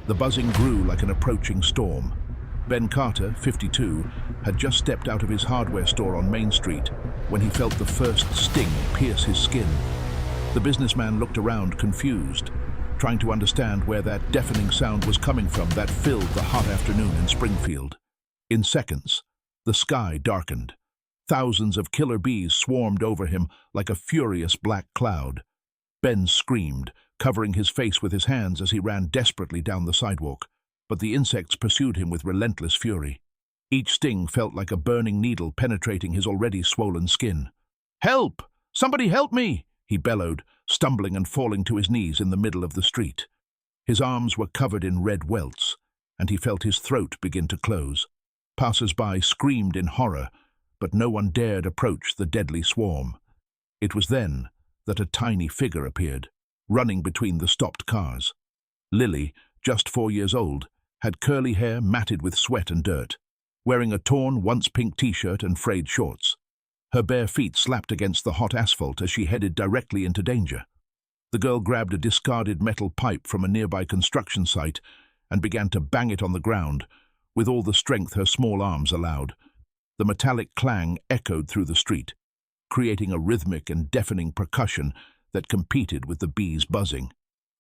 The buzzing grew like an approaching storm. Ben Carter, 52, had just stepped out of his hardware store on Main Street when he felt the first sting pierce his skin. The businessman looked around, confused, trying to understand where that deafening sound was coming from that filled the hot afternoon in Springfield. In seconds, the sky darkened. Thousands of killer bees swarmed over him like a furious black cloud. Ben screamed, covering his face with his hands as he ran desperately down the sidewalk, but the insects pursued him with relentless fury. Each sting felt like a burning needle penetrating his already swollen skin. "Help! Somebody help me!" he bellowed, stumbling and falling to his knees in the middle of the street. His arms were covered in red welts, and he felt his throat begin to close. Passers-by screamed in horror, but no one dared approach the deadly swarm. It was then that a tiny figure appeared, running between the stopped cars. Lily, just 4 years old, had curly hair matted with sweat and dirt, wearing a torn, once-pink t-shirt and frayed shorts. Her bare feet slapped against the hot asphalt as she headed directly into danger. The girl grabbed a discarded metal pipe from a nearby construction site and began to bang it on the ground with all the strength her small arms allowed. The metallic clang echoed through the street, creating a rhythmic and deafening percussion that competed with the bees' buzzing.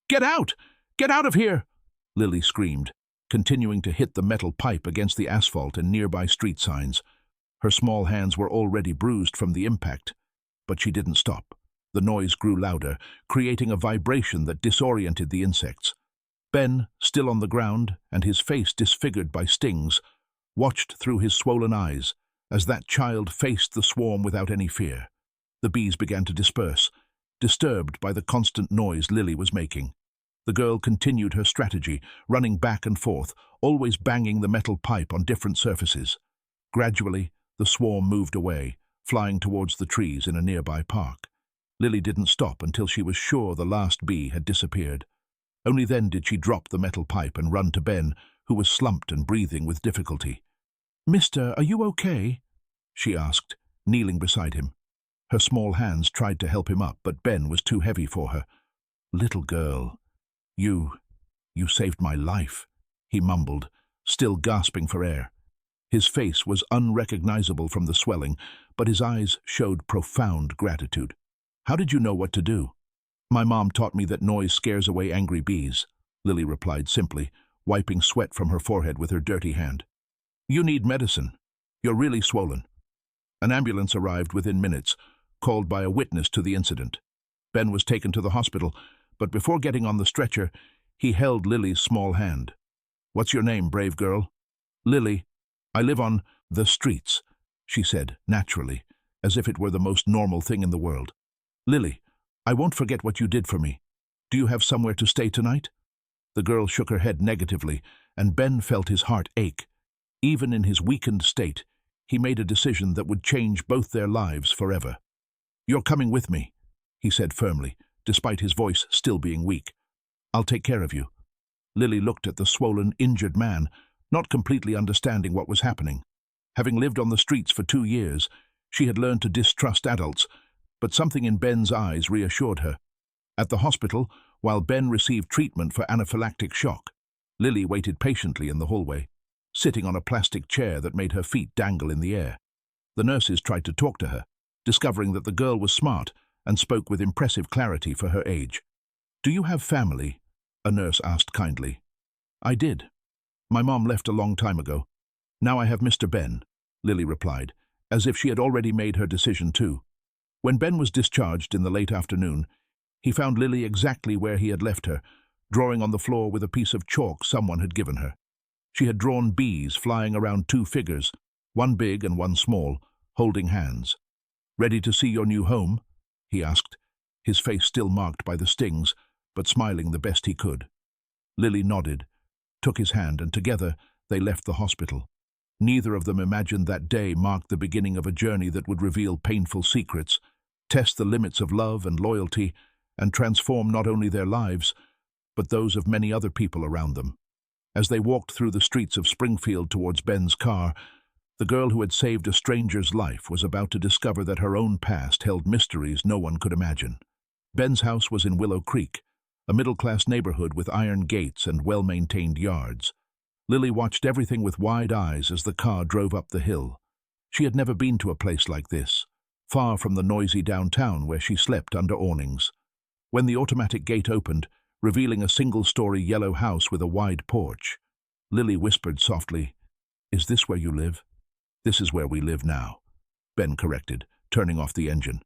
"Get out! Get out of here!" Lily screamed, continuing to hit the metal pipe against the asphalt and nearby street signs. Her small hands were already bruised from the impact, but she didn't stop. The noise grew louder, creating a vibration that disoriented the insects. Ben, still on the ground and his face disfigured by stings, watched through his swollen eyes as that child faced the swarm without any fear. The bees began to disperse, disturbed by the constant noise Lily was making. The girl continued her strategy, running back and forth, always banging the metal pipe on different surfaces. Gradually, the swarm moved away, flying towards the trees in a nearby park. Lily didn't stop until she was sure the last bee had disappeared. Only then did she drop the metal pipe and run to Ben, who was slumped and breathing with difficulty. "Mister, are you okay?" she asked, kneeling beside him. Her small hands tried to help him up, but Ben was too heavy for her. "Little girl, you saved my life," he mumbled, still gasping for air. His face was unrecognizable from the swelling, but his eyes showed profound gratitude. "How did you know what to do?" "My mom taught me that noise scares away angry bees," Lily replied simply, wiping sweat from her forehead with her dirty hand. "You need medicine. You're really swollen." An ambulance arrived within minutes, called by a witness to the incident. Ben was taken to the hospital, but before getting on the stretcher, he held Lily's small hand. "What's your name, brave girl?" "Lily. I live on the streets," she said, naturally, as if it were the most normal thing in the world. "Lily, I won't forget what you did for me. Do you have somewhere to stay tonight?" The girl shook her head negatively, and Ben felt his heart ache. Even in his weakened state, he made a decision that would change both their lives forever. "You're coming with me," he said firmly, despite his voice still being weak. "I'll take care of you." Lily looked at the swollen, injured man, not completely understanding what was happening. Having lived on the streets for 2 years, she had learned to distrust adults, but something in Ben's eyes reassured her. At the hospital, while Ben received treatment for anaphylactic shock, Lily waited patiently in the hallway, sitting on a plastic chair that made her feet dangle in the air. The nurses tried to talk to her, discovering that the girl was smart and spoke with impressive clarity for her age. "Do you have family?" a nurse asked kindly. "I did. My mom left a long time ago. Now I have Mr. Ben," Lily replied, as if she had already made her decision too. When Ben was discharged in the late afternoon, he found Lily exactly where he had left her, drawing on the floor with a piece of chalk someone had given her. She had drawn bees flying around 2 figures, one big and one small, holding hands. "Ready to see your new home?" he asked, his face still marked by the stings, but smiling the best he could. Lily nodded, took his hand, and together they left the hospital. Neither of them imagined that day marked the beginning of a journey that would reveal painful secrets, test the limits of love and loyalty, and transform not only their lives, but those of many other people around them. As they walked through the streets of Springfield towards Ben's car, the girl who had saved a stranger's life was about to discover that her own past held mysteries no one could imagine. Ben's house was in Willow Creek, a middle-class neighborhood with iron gates and well-maintained yards. Lily watched everything with wide eyes as the car drove up the hill. She had never been to a place like this, far from the noisy downtown where she slept under awnings. When the automatic gate opened, revealing a single-story yellow house with a wide porch, Lily whispered softly, "Is this where you live?" "This is where we live now," Ben corrected, turning off the engine.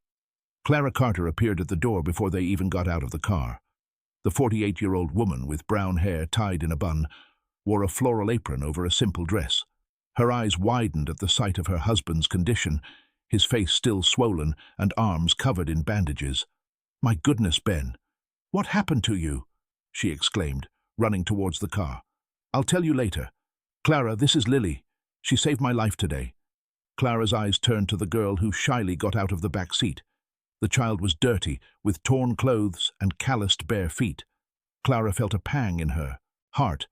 Clara Carter appeared at the door before they even got out of the car. The 48-year-old woman, with brown hair tied in a bun, wore a floral apron over a simple dress. Her eyes widened at the sight of her husband's condition, his face still swollen and arms covered in bandages. "My goodness, Ben, what happened to you?" she exclaimed, running towards the car. "I'll tell you later. Clara, this is Lily. She saved my life today." Clara's eyes turned to the girl who shyly got out of the back seat. The child was dirty, with torn clothes and calloused bare feet. Clara felt a pang in her heart,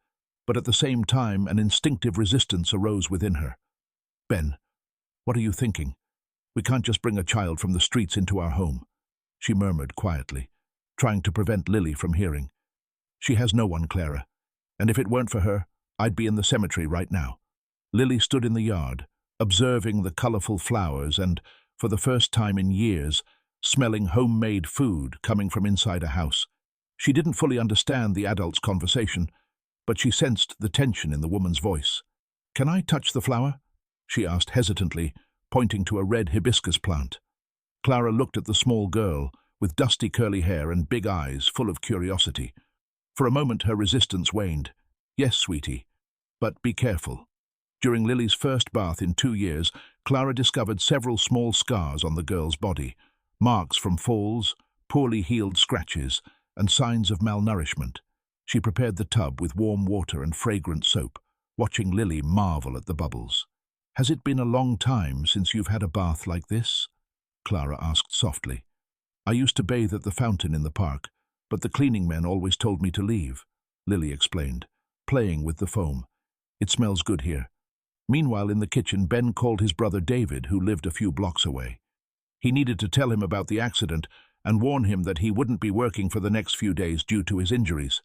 but at the same time an instinctive resistance arose within her. "Ben, what are you thinking? We can't just bring a child from the streets into our home," she murmured quietly, trying to prevent Lily from hearing. "She has no one, Clara, and if it weren't for her, I'd be in the cemetery right now." Lily stood in the yard, observing the colorful flowers and, for the first time in years, smelling homemade food coming from inside a house. She didn't fully understand the adult's conversation, but she sensed the tension in the woman's voice. "Can I touch the flower?" she asked hesitantly, pointing to a red hibiscus plant. Clara looked at the small girl, with dusty curly hair and big eyes full of curiosity. For a moment her resistance waned. "Yes, sweetie, but be careful." During Lily's first bath in 2 years, Clara discovered several small scars on the girl's body, marks from falls, poorly healed scratches, and signs of malnourishment. She prepared the tub with warm water and fragrant soap, watching Lily marvel at the bubbles. "Has it been a long time since you've had a bath like this?" Clara asked softly. "I used to bathe at the fountain in the park, but the cleaning men always told me to leave," Lily explained, playing with the foam. "It smells good here." Meanwhile, in the kitchen, Ben called his brother David, who lived a few blocks away. He needed to tell him about the accident and warn him that he wouldn't be working for the next few days due to his injuries.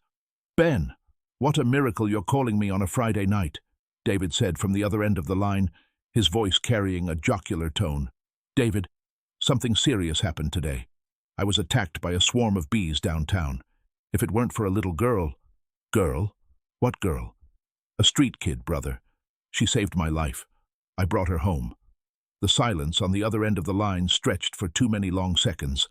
"Ben, what a miracle you're calling me on a Friday night," David said from the other end of the line, his voice carrying a jocular tone. "David, something serious happened today. I was attacked by a swarm of bees downtown. If it weren't for a little girl—" "Girl? What girl?" "A street kid, brother. She saved my life. I brought her home." The silence on the other end of the line stretched for too many long seconds.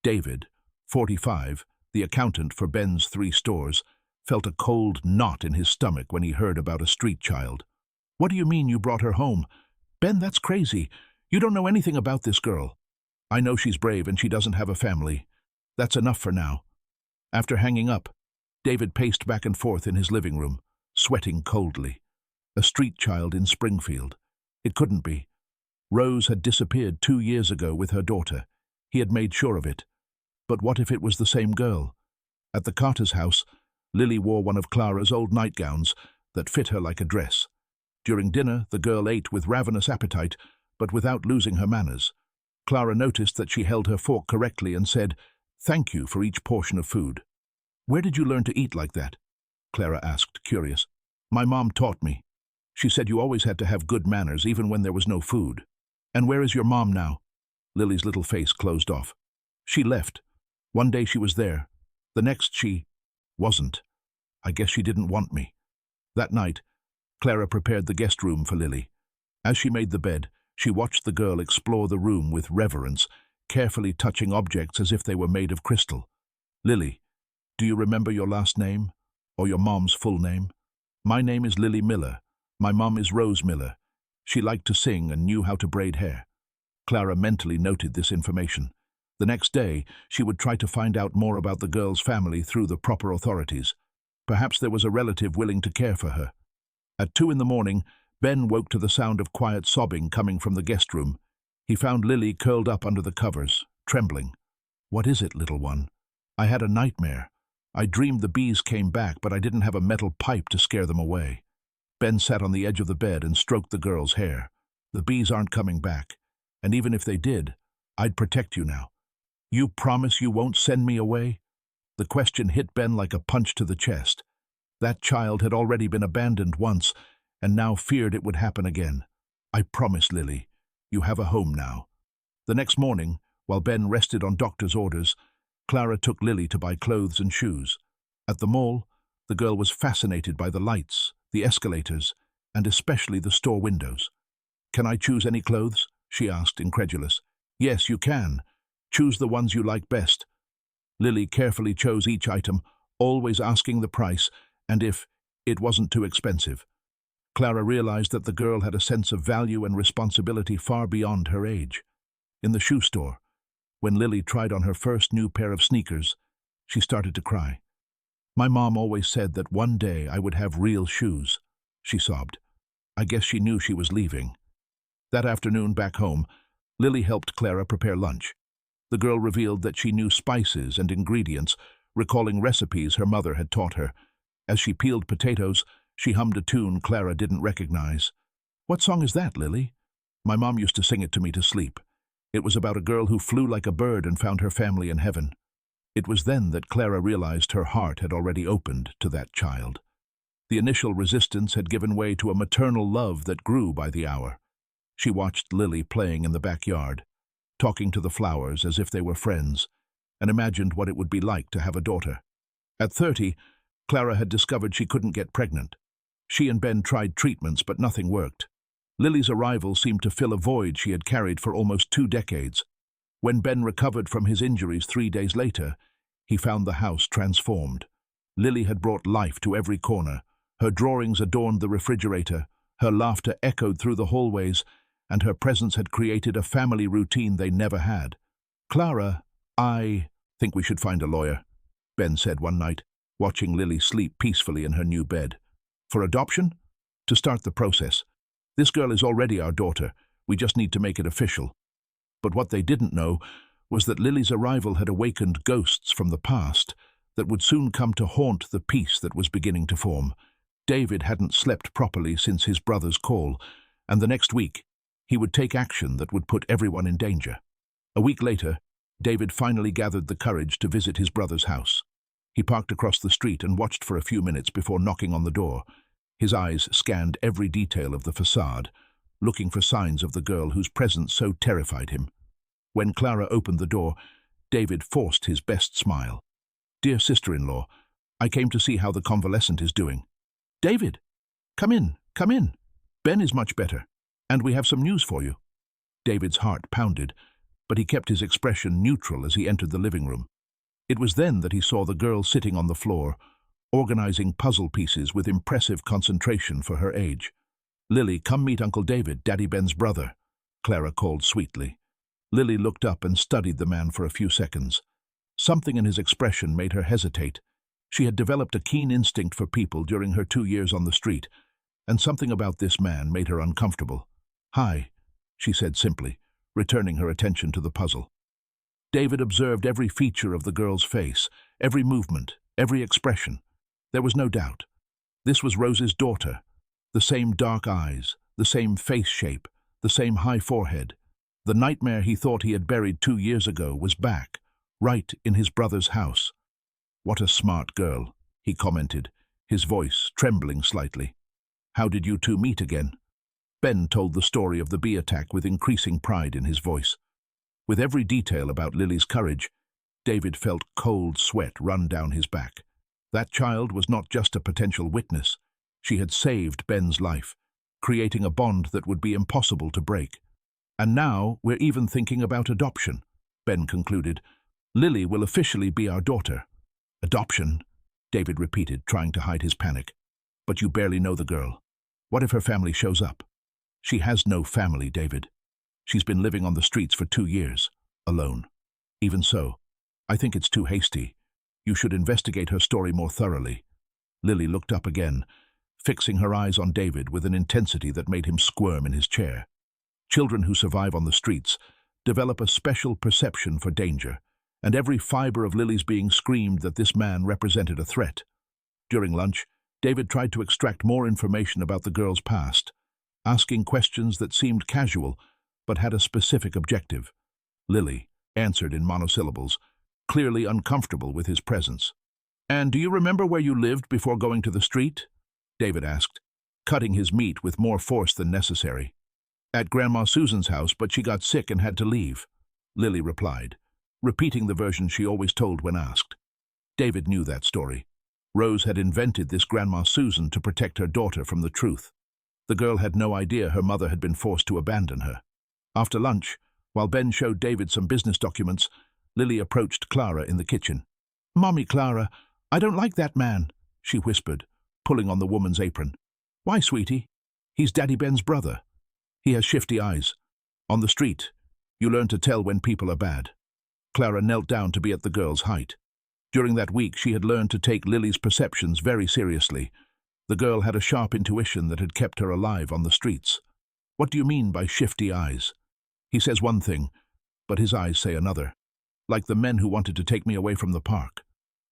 David, 45, the accountant for Ben's 3 stores, felt a cold knot in his stomach when he heard about a street child. "What do you mean you brought her home? Ben, that's crazy. You don't know anything about this girl." "I know she's brave and she doesn't have a family. That's enough for now." After hanging up, David paced back and forth in his living room, sweating coldly. A street child in Springfield. It couldn't be. Rose had disappeared 2 years ago with her daughter. He had made sure of it. But what if it was the same girl? At the Carter's house, Lily wore one of Clara's old nightgowns that fit her like a dress. During dinner, the girl ate with ravenous appetite, but without losing her manners. Clara noticed that she held her fork correctly and said, "Thank you for each portion of food." "Where did you learn to eat like that?" Clara asked, curious. "My mom taught me. She said you always had to have good manners even when there was no food." "And where is your mom now?" Lily's little face closed off. "She left. One day she was there. The next she wasn't. I guess she didn't want me." That night, Clara prepared the guest room for Lily. As she made the bed, she watched the girl explore the room with reverence, carefully touching objects as if they were made of crystal. "Lily, do you remember your last name? Or your mom's full name?" "My name is Lily Miller. My mom is Rose Miller. She liked to sing and knew how to braid hair." Clara mentally noted this information. The next day, she would try to find out more about the girl's family through the proper authorities. Perhaps there was a relative willing to care for her. At 2 in the morning, Ben woke to the sound of quiet sobbing coming from the guest room. He found Lily curled up under the covers, trembling. "What is it, little one?" "I had a nightmare. I dreamed the bees came back, but I didn't have a metal pipe to scare them away." Ben sat on the edge of the bed and stroked the girl's hair. "The bees aren't coming back, and even if they did, I'd protect you now." "You promise you won't send me away?" The question hit Ben like a punch to the chest. That child had already been abandoned once, and now feared it would happen again. "I promise, Lily. You have a home now." The next morning, while Ben rested on doctor's orders, Clara took Lily to buy clothes and shoes. At the mall, the girl was fascinated by the lights, the escalators, and especially the store windows. "Can I choose any clothes?" she asked, incredulous. "Yes, you can. Choose the ones you like best." Lily carefully chose each item, always asking the price, and if it wasn't too expensive. Clara realized that the girl had a sense of value and responsibility far beyond her age. In the shoe store, when Lily tried on her first new pair of sneakers, she started to cry. "My mom always said that one day I would have real shoes," she sobbed. I guess she knew she was leaving. That afternoon back home, Lily helped Clara prepare lunch. The girl revealed that she knew spices and ingredients, recalling recipes her mother had taught her. As she peeled potatoes, she hummed a tune Clara didn't recognize. "What song is that, Lily?" "My mom used to sing it to me to sleep. It was about a girl who flew like a bird and found her family in heaven." It was then that Clara realized her heart had already opened to that child. The initial resistance had given way to a maternal love that grew by the hour. She watched Lily playing in the backyard, talking to the flowers as if they were friends, and imagined what it would be like to have a daughter. At 30, Clara had discovered she couldn't get pregnant. She and Ben tried treatments, but nothing worked. Lily's arrival seemed to fill a void she had carried for almost 2 decades. When Ben recovered from his injuries 3 days later, he found the house transformed. Lily had brought life to every corner. Her drawings adorned the refrigerator, her laughter echoed through the hallways, and her presence had created a family routine they never had. "Clara, I think we should find a lawyer," Ben said one night, watching Lily sleep peacefully in her new bed. "For adoption? To start the process. This girl is already our daughter. We just need to make it official." But what they didn't know was that Lily's arrival had awakened ghosts from the past that would soon come to haunt the peace that was beginning to form. David hadn't slept properly since his brother's call, and the next week he would take action that would put everyone in danger. A week later, David finally gathered the courage to visit his brother's house. He parked across the street and watched for a few minutes before knocking on the door. His eyes scanned every detail of the facade, looking for signs of the girl whose presence so terrified him. When Clara opened the door, David forced his best smile. "Dear sister-in-law, I came to see how the convalescent is doing." "David, come in, come in. Ben is much better, and we have some news for you." David's heart pounded, but he kept his expression neutral as he entered the living room. It was then that he saw the girl sitting on the floor, organizing puzzle pieces with impressive concentration for her age. "Lily, come meet Uncle David, Daddy Ben's brother," Clara called sweetly. Lily looked up and studied the man for a few seconds. Something in his expression made her hesitate. She had developed a keen instinct for people during her 2 years on the street, and something about this man made her uncomfortable. "Hi," she said simply, returning her attention to the puzzle. David observed every feature of the girl's face, every movement, every expression. There was no doubt. This was Rose's daughter. The same dark eyes, the same face shape, the same high forehead. The nightmare he thought he had buried 2 years ago was back, right in his brother's house. "What a smart girl," he commented, his voice trembling slightly. "How did you two meet again?" Ben told the story of the bee attack with increasing pride in his voice. With every detail about Lily's courage, David felt cold sweat run down his back. That child was not just a potential witness. She had saved Ben's life, creating a bond that would be impossible to break. "And now we're even thinking about adoption," Ben concluded. "Lily will officially be our daughter." "Adoption?" David repeated, trying to hide his panic. "But you barely know the girl. What if her family shows up?" "She has no family, David. She's been living on the streets for 2 years, alone. Even so, I think it's too hasty. You should investigate her story more thoroughly." Lily looked up again, fixing her eyes on David with an intensity that made him squirm in his chair. Children who survive on the streets develop a special perception for danger, and every fiber of Lily's being screamed that this man represented a threat. During lunch, David tried to extract more information about the girl's past, asking questions that seemed casual but had a specific objective. Lily answered in monosyllables, clearly uncomfortable with his presence. "And do you remember where you lived before going to the street?" David asked, cutting his meat with more force than necessary. "At Grandma Susan's house, but she got sick and had to leave," Lily replied, repeating the version she always told when asked. David knew that story. Rose had invented this Grandma Susan to protect her daughter from the truth. The girl had no idea her mother had been forced to abandon her. After lunch, while Ben showed David some business documents, Lily approached Clara in the kitchen. "Mommy, Clara, I don't like that man," she whispered, pulling on the woman's apron. "Why, sweetie? He's Daddy Ben's brother. He has shifty eyes. On the street, you learn to tell when people are bad." Clara knelt down to be at the girl's height. During that week, she had learned to take Lily's perceptions very seriously. The girl had a sharp intuition that had kept her alive on the streets. "What do you mean by shifty eyes?" "He says one thing, but his eyes say another. Like the men who wanted to take me away from the park."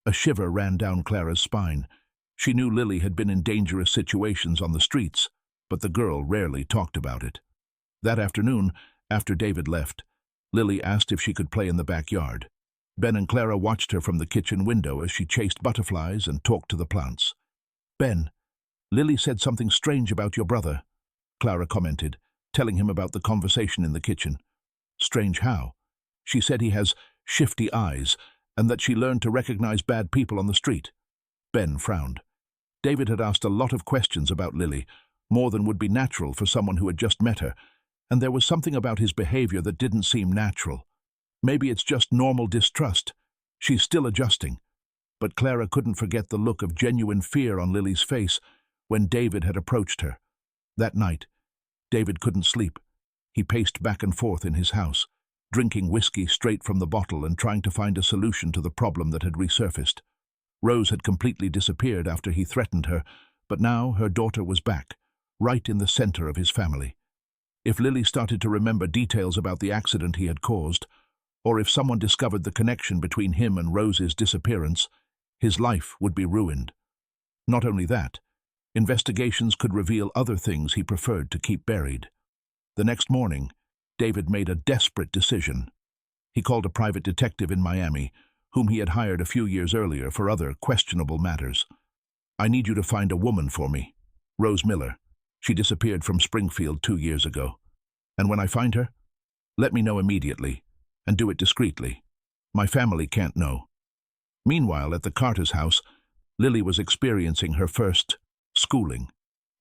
A shiver ran down Clara's spine. She knew Lily had been in dangerous situations on the streets, but the girl rarely talked about it. That afternoon, after David left, Lily asked if she could play in the backyard. Ben and Clara watched her from the kitchen window as she chased butterflies and talked to the plants. "Ben, Lily said something strange about your brother," Clara commented, telling him about the conversation in the kitchen. "Strange how?" "She said he has shifty eyes, and that she learned to recognize bad people on the street." Ben frowned. David had asked a lot of questions about Lily, more than would be natural for someone who had just met her, and there was something about his behavior that didn't seem natural. Maybe it's just normal distrust. She's still adjusting. But Clara couldn't forget the look of genuine fear on Lily's face when David had approached her. That night, David couldn't sleep. He paced back and forth in his house, drinking whiskey straight from the bottle and trying to find a solution to the problem that had resurfaced. Rose had completely disappeared after he threatened her, but now her daughter was back, right in the center of his family. If Lily started to remember details about the accident he had caused, or if someone discovered the connection between him and Rose's disappearance, his life would be ruined. Not only that, investigations could reveal other things he preferred to keep buried. The next morning, David made a desperate decision. He called a private detective in Miami, whom he had hired a few years earlier for other questionable matters. "I need you to find a woman for me, Rose Miller. She disappeared from Springfield 2 years ago. And when I find her, let me know immediately, and do it discreetly. My family can't know." Meanwhile, at the Carter's house, Lily was experiencing her first schooling.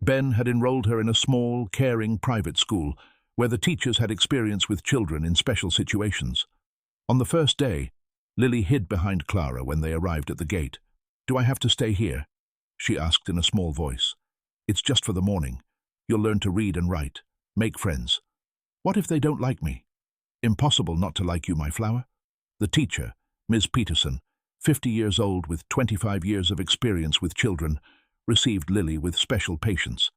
Ben had enrolled her in a small, caring private school where the teachers had experience with children in special situations. On the first day, Lily hid behind Clara when they arrived at the gate. "Do I have to stay here?" she asked in a small voice. "It's just for the morning. You'll learn to read and write, make friends." "What if they don't like me?" "Impossible not to like you, my flower." The teacher, Ms. Peterson, 50 years old with 25 years of experience with children, received Lily with special patience.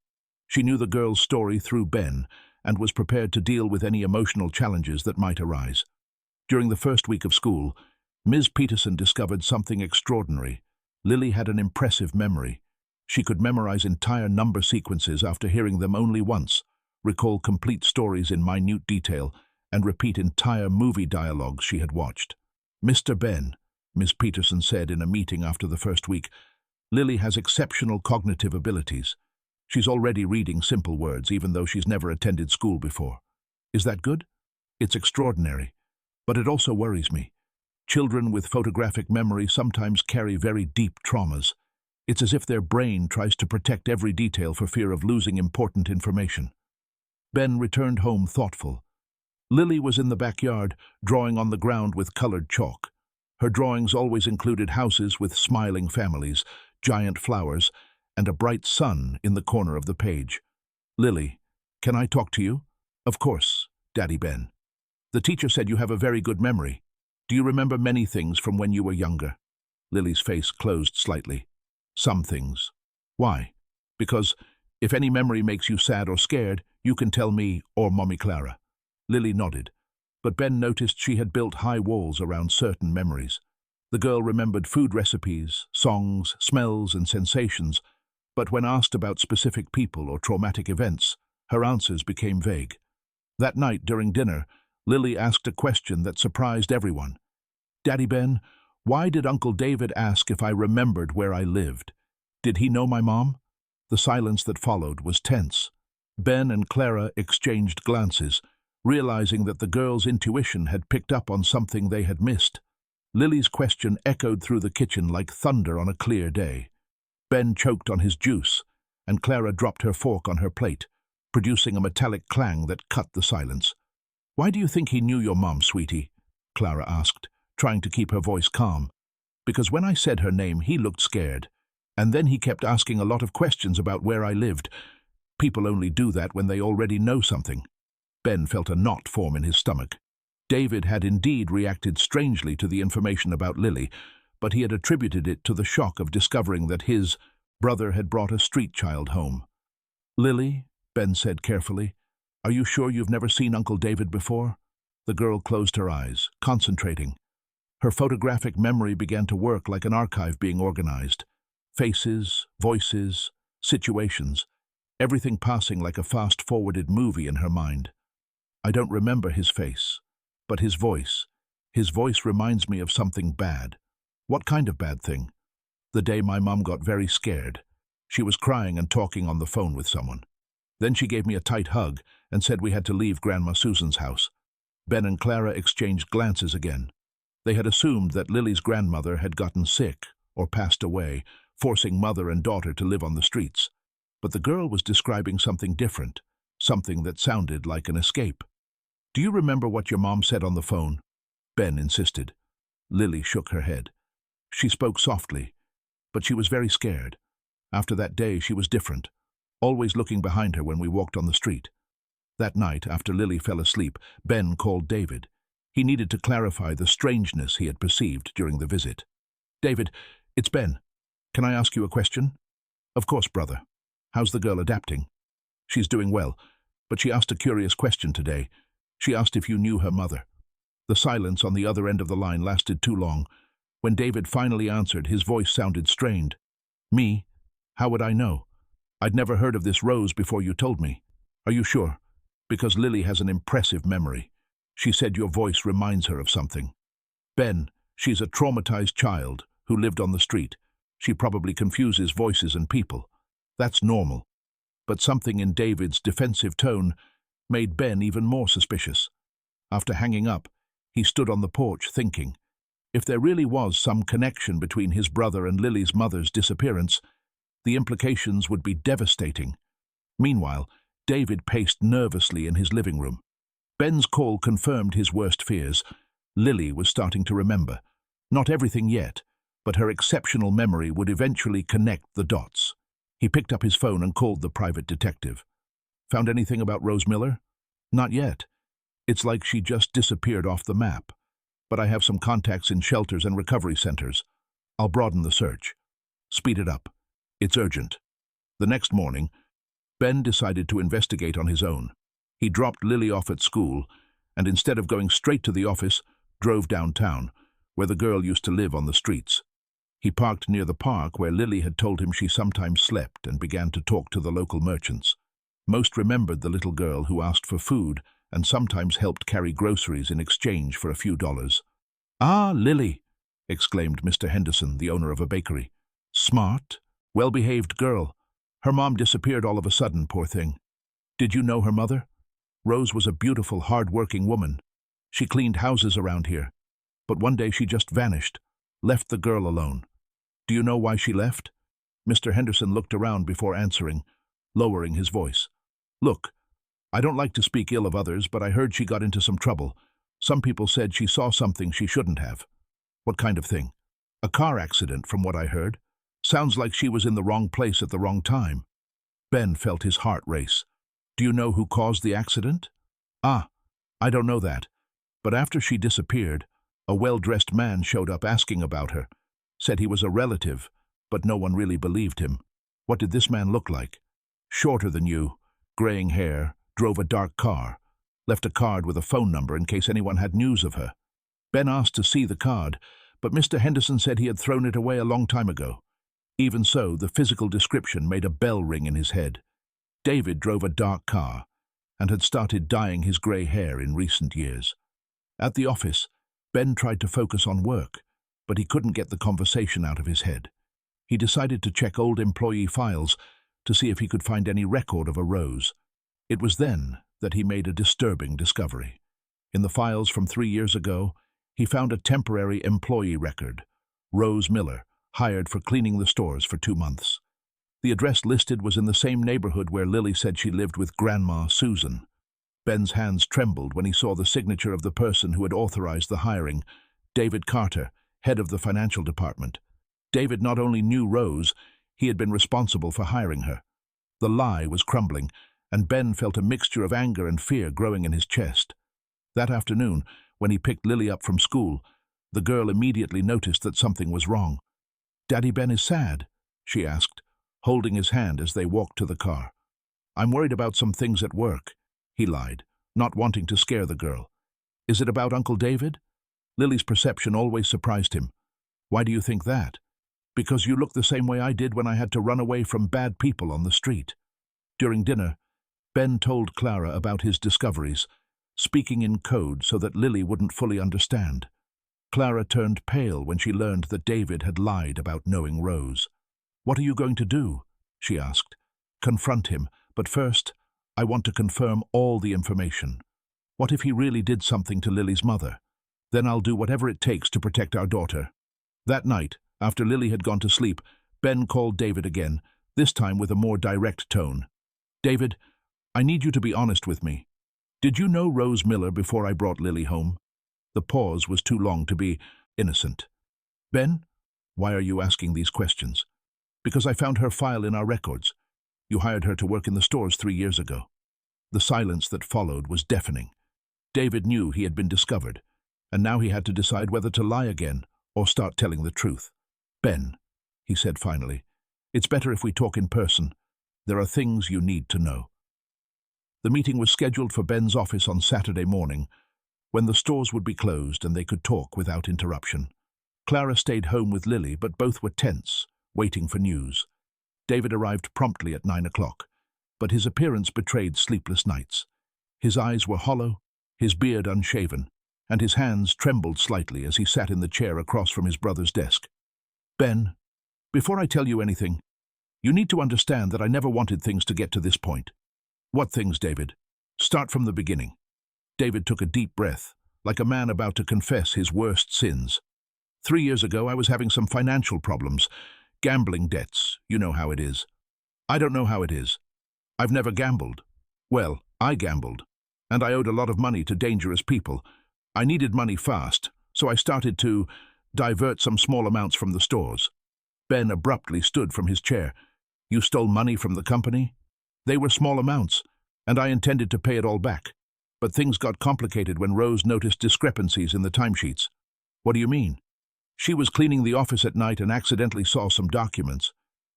She knew the girl's story through Ben and was prepared to deal with any emotional challenges that might arise. During the first week of school, Ms. Peterson discovered something extraordinary. Lily had an impressive memory. She could memorize entire number sequences after hearing them only once, recall complete stories in minute detail, and repeat entire movie dialogues she had watched. "Mr. Ben," Ms. Peterson said in a meeting after the first week, "Lily has exceptional cognitive abilities. She's already reading simple words, even though she's never attended school before. Is that good? It's extraordinary. But it also worries me. Children with photographic memory sometimes carry very deep traumas. It's as if their brain tries to protect every detail for fear of losing important information." Ben returned home thoughtful. Lily was in the backyard, drawing on the ground with colored chalk. Her drawings always included houses with smiling families, giant flowers, and a bright sun in the corner of the page. "Lily, can I talk to you?" "Of course, Daddy Ben." "The teacher said you have a very good memory. Do you remember many things from when you were younger?" Lily's face closed slightly. "Some things." "Why?" "Because if any memory makes you sad or scared, you can tell me or Mommy Clara." Lily nodded, but Ben noticed she had built high walls around certain memories. The girl remembered food recipes, songs, smells, and sensations, but when asked about specific people or traumatic events, her answers became vague. That night during dinner, Lily asked a question that surprised everyone. Daddy Ben, why did Uncle David ask if I remembered where I lived? Did he know my mom? The silence that followed was tense. Ben and Clara exchanged glances, realizing that the girl's intuition had picked up on something they had missed. Lily's question echoed through the kitchen like thunder on a clear day. Ben choked on his juice, and Clara dropped her fork on her plate, producing a metallic clang that cut the silence. "Why do you think he knew your mom, sweetie?" Clara asked, trying to keep her voice calm. "Because when I said her name, he looked scared, and then he kept asking a lot of questions about where I lived. People only do that when they already know something." Ben felt a knot form in his stomach. David had indeed reacted strangely to the information about Lily, but he had attributed it to the shock of discovering that his brother had brought a street child home. "Lily," Ben said carefully, "are you sure you've never seen Uncle David before?" The girl closed her eyes, concentrating. Her photographic memory began to work like an archive being organized. Faces, voices, situations, everything passing like a fast-forwarded movie in her mind. "I don't remember his face, but his voice. His voice reminds me of something bad." "What kind of bad thing?" "The day my mom got very scared. She was crying and talking on the phone with someone. Then she gave me a tight hug and said we had to leave Grandma Susan's house." Ben and Clara exchanged glances again. They had assumed that Lily's grandmother had gotten sick or passed away, forcing mother and daughter to live on the streets. But the girl was describing something different, something that sounded like an escape. "Do you remember what your mom said on the phone?" Ben insisted. Lily shook her head. "She spoke softly, but she was very scared. After that day, she was different, always looking behind her when we walked on the street." That night, after Lily fell asleep, Ben called David. He needed to clarify the strangeness he had perceived during the visit. "David, it's Ben. Can I ask you a question?" "Of course, brother. How's the girl adapting?" "She's doing well, but she asked a curious question today. She asked if you knew her mother." The silence on the other end of the line lasted too long. When David finally answered, his voice sounded strained. "Me? How would I know? I'd never heard of this Rose before you told me." "Are you sure? Because Lily has an impressive memory. She said your voice reminds her of something." "Ben, she's a traumatized child who lived on the street. She probably confuses voices and people. That's normal." But something in David's defensive tone made Ben even more suspicious. After hanging up, he stood on the porch thinking. If there really was some connection between his brother and Lily's mother's disappearance, the implications would be devastating. Meanwhile, David paced nervously in his living room. Ben's call confirmed his worst fears. Lily was starting to remember. Not everything yet, but her exceptional memory would eventually connect the dots. He picked up his phone and called the private detective. "Found anything about Rose Miller?" "Not yet. It's like she just disappeared off the map. But I have some contacts in shelters and recovery centers. I'll broaden the search. Speed it up. It's urgent." The next morning, Ben decided to investigate on his own. He dropped Lily off at school, and instead of going straight to the office, drove downtown, where the girl used to live on the streets. He parked near the park where Lily had told him she sometimes slept and began to talk to the local merchants. Most remembered the little girl who asked for food and sometimes helped carry groceries in exchange for a few dollars. "Ah, Lily!" exclaimed Mr. Henderson, the owner of a bakery. "Smart, well-behaved girl. Her mom disappeared all of a sudden, poor thing. Did you know her mother? Rose was a beautiful, hard-working woman. She cleaned houses around here. But one day she just vanished, left the girl alone. Do you know why she left?" Mr. Henderson looked around before answering, lowering his voice. "Look, I don't like to speak ill of others, but I heard she got into some trouble. Some people said she saw something she shouldn't have." "What kind of thing?" "A car accident, from what I heard. Sounds like she was in the wrong place at the wrong time." Ben felt his heart race. "Do you know who caused the accident?" "Ah, I don't know that. But after she disappeared, a well-dressed man showed up asking about her. Said he was a relative, but no one really believed him." "What did this man look like?" "Shorter than you, graying hair, drove a dark car, left a card with a phone number in case anyone had news of her." Ben asked to see the card, but Mr. Henderson said he had thrown it away a long time ago. Even so, the physical description made a bell ring in his head. David drove a dark car and had started dyeing his gray hair in recent years. At the office, Ben tried to focus on work, but he couldn't get the conversation out of his head. He decided to check old employee files to see if he could find any record of a Rose. It was then that he made a disturbing discovery. In the files from 3 years ago, he found a temporary employee record, Rose Miller, hired for cleaning the stores for 2 months. The address listed was in the same neighborhood where Lily said she lived with Grandma Susan. Ben's hands trembled when he saw the signature of the person who had authorized the hiring, David Carter, head of the financial department. David not only knew Rose, he had been responsible for hiring her. The lie was crumbling, and Ben felt a mixture of anger and fear growing in his chest. That afternoon, when he picked Lily up from school, the girl immediately noticed that something was wrong. "Daddy Ben is sad?" she asked, holding his hand as they walked to the car. "I'm worried about some things at work," he lied, not wanting to scare the girl. "Is it about Uncle David?" Lily's perception always surprised him. "Why do you think that?" "Because you look the same way I did when I had to run away from bad people on the street." During dinner, Ben told Clara about his discoveries, speaking in code so that Lily wouldn't fully understand. Clara turned pale when she learned that David had lied about knowing Rose. "What are you going to do?" she asked. "Confront him, but first, I want to confirm all the information. What if he really did something to Lily's mother? Then I'll do whatever it takes to protect our daughter." That night, after Lily had gone to sleep, Ben called David again, this time with a more direct tone. "David, I need you to be honest with me. Did you know Rose Miller before I brought Lily home?" The pause was too long to be innocent. "Ben, why are you asking these questions?" "Because I found her file in our records. You hired her to work in the stores 3 years ago." The silence that followed was deafening. David knew he had been discovered, and now he had to decide whether to lie again or start telling the truth. "Ben," he said finally, "it's better if we talk in person. There are things you need to know." The meeting was scheduled for Ben's office on Saturday morning, when the stores would be closed and they could talk without interruption. Clara stayed home with Lily, but both were tense, waiting for news. David arrived promptly at 9 o'clock, but his appearance betrayed sleepless nights. His eyes were hollow, his beard unshaven, and his hands trembled slightly as he sat in the chair across from his brother's desk. "Ben, before I tell you anything, you need to understand that I never wanted things to get to this point." "What things, David? Start from the beginning." David took a deep breath, like a man about to confess his worst sins. 3 years ago, I was having some financial problems. Gambling debts, you know how it is. "I don't know how it is. I've never gambled." "Well, I gambled, and I owed a lot of money to dangerous people. I needed money fast, so I started to divert some small amounts from the stores." Ben abruptly stood from his chair. "You stole money from the company?" "They were small amounts, and I intended to pay it all back. But things got complicated when Rose noticed discrepancies in the timesheets." "What do you mean?" "She was cleaning the office at night and accidentally saw some documents.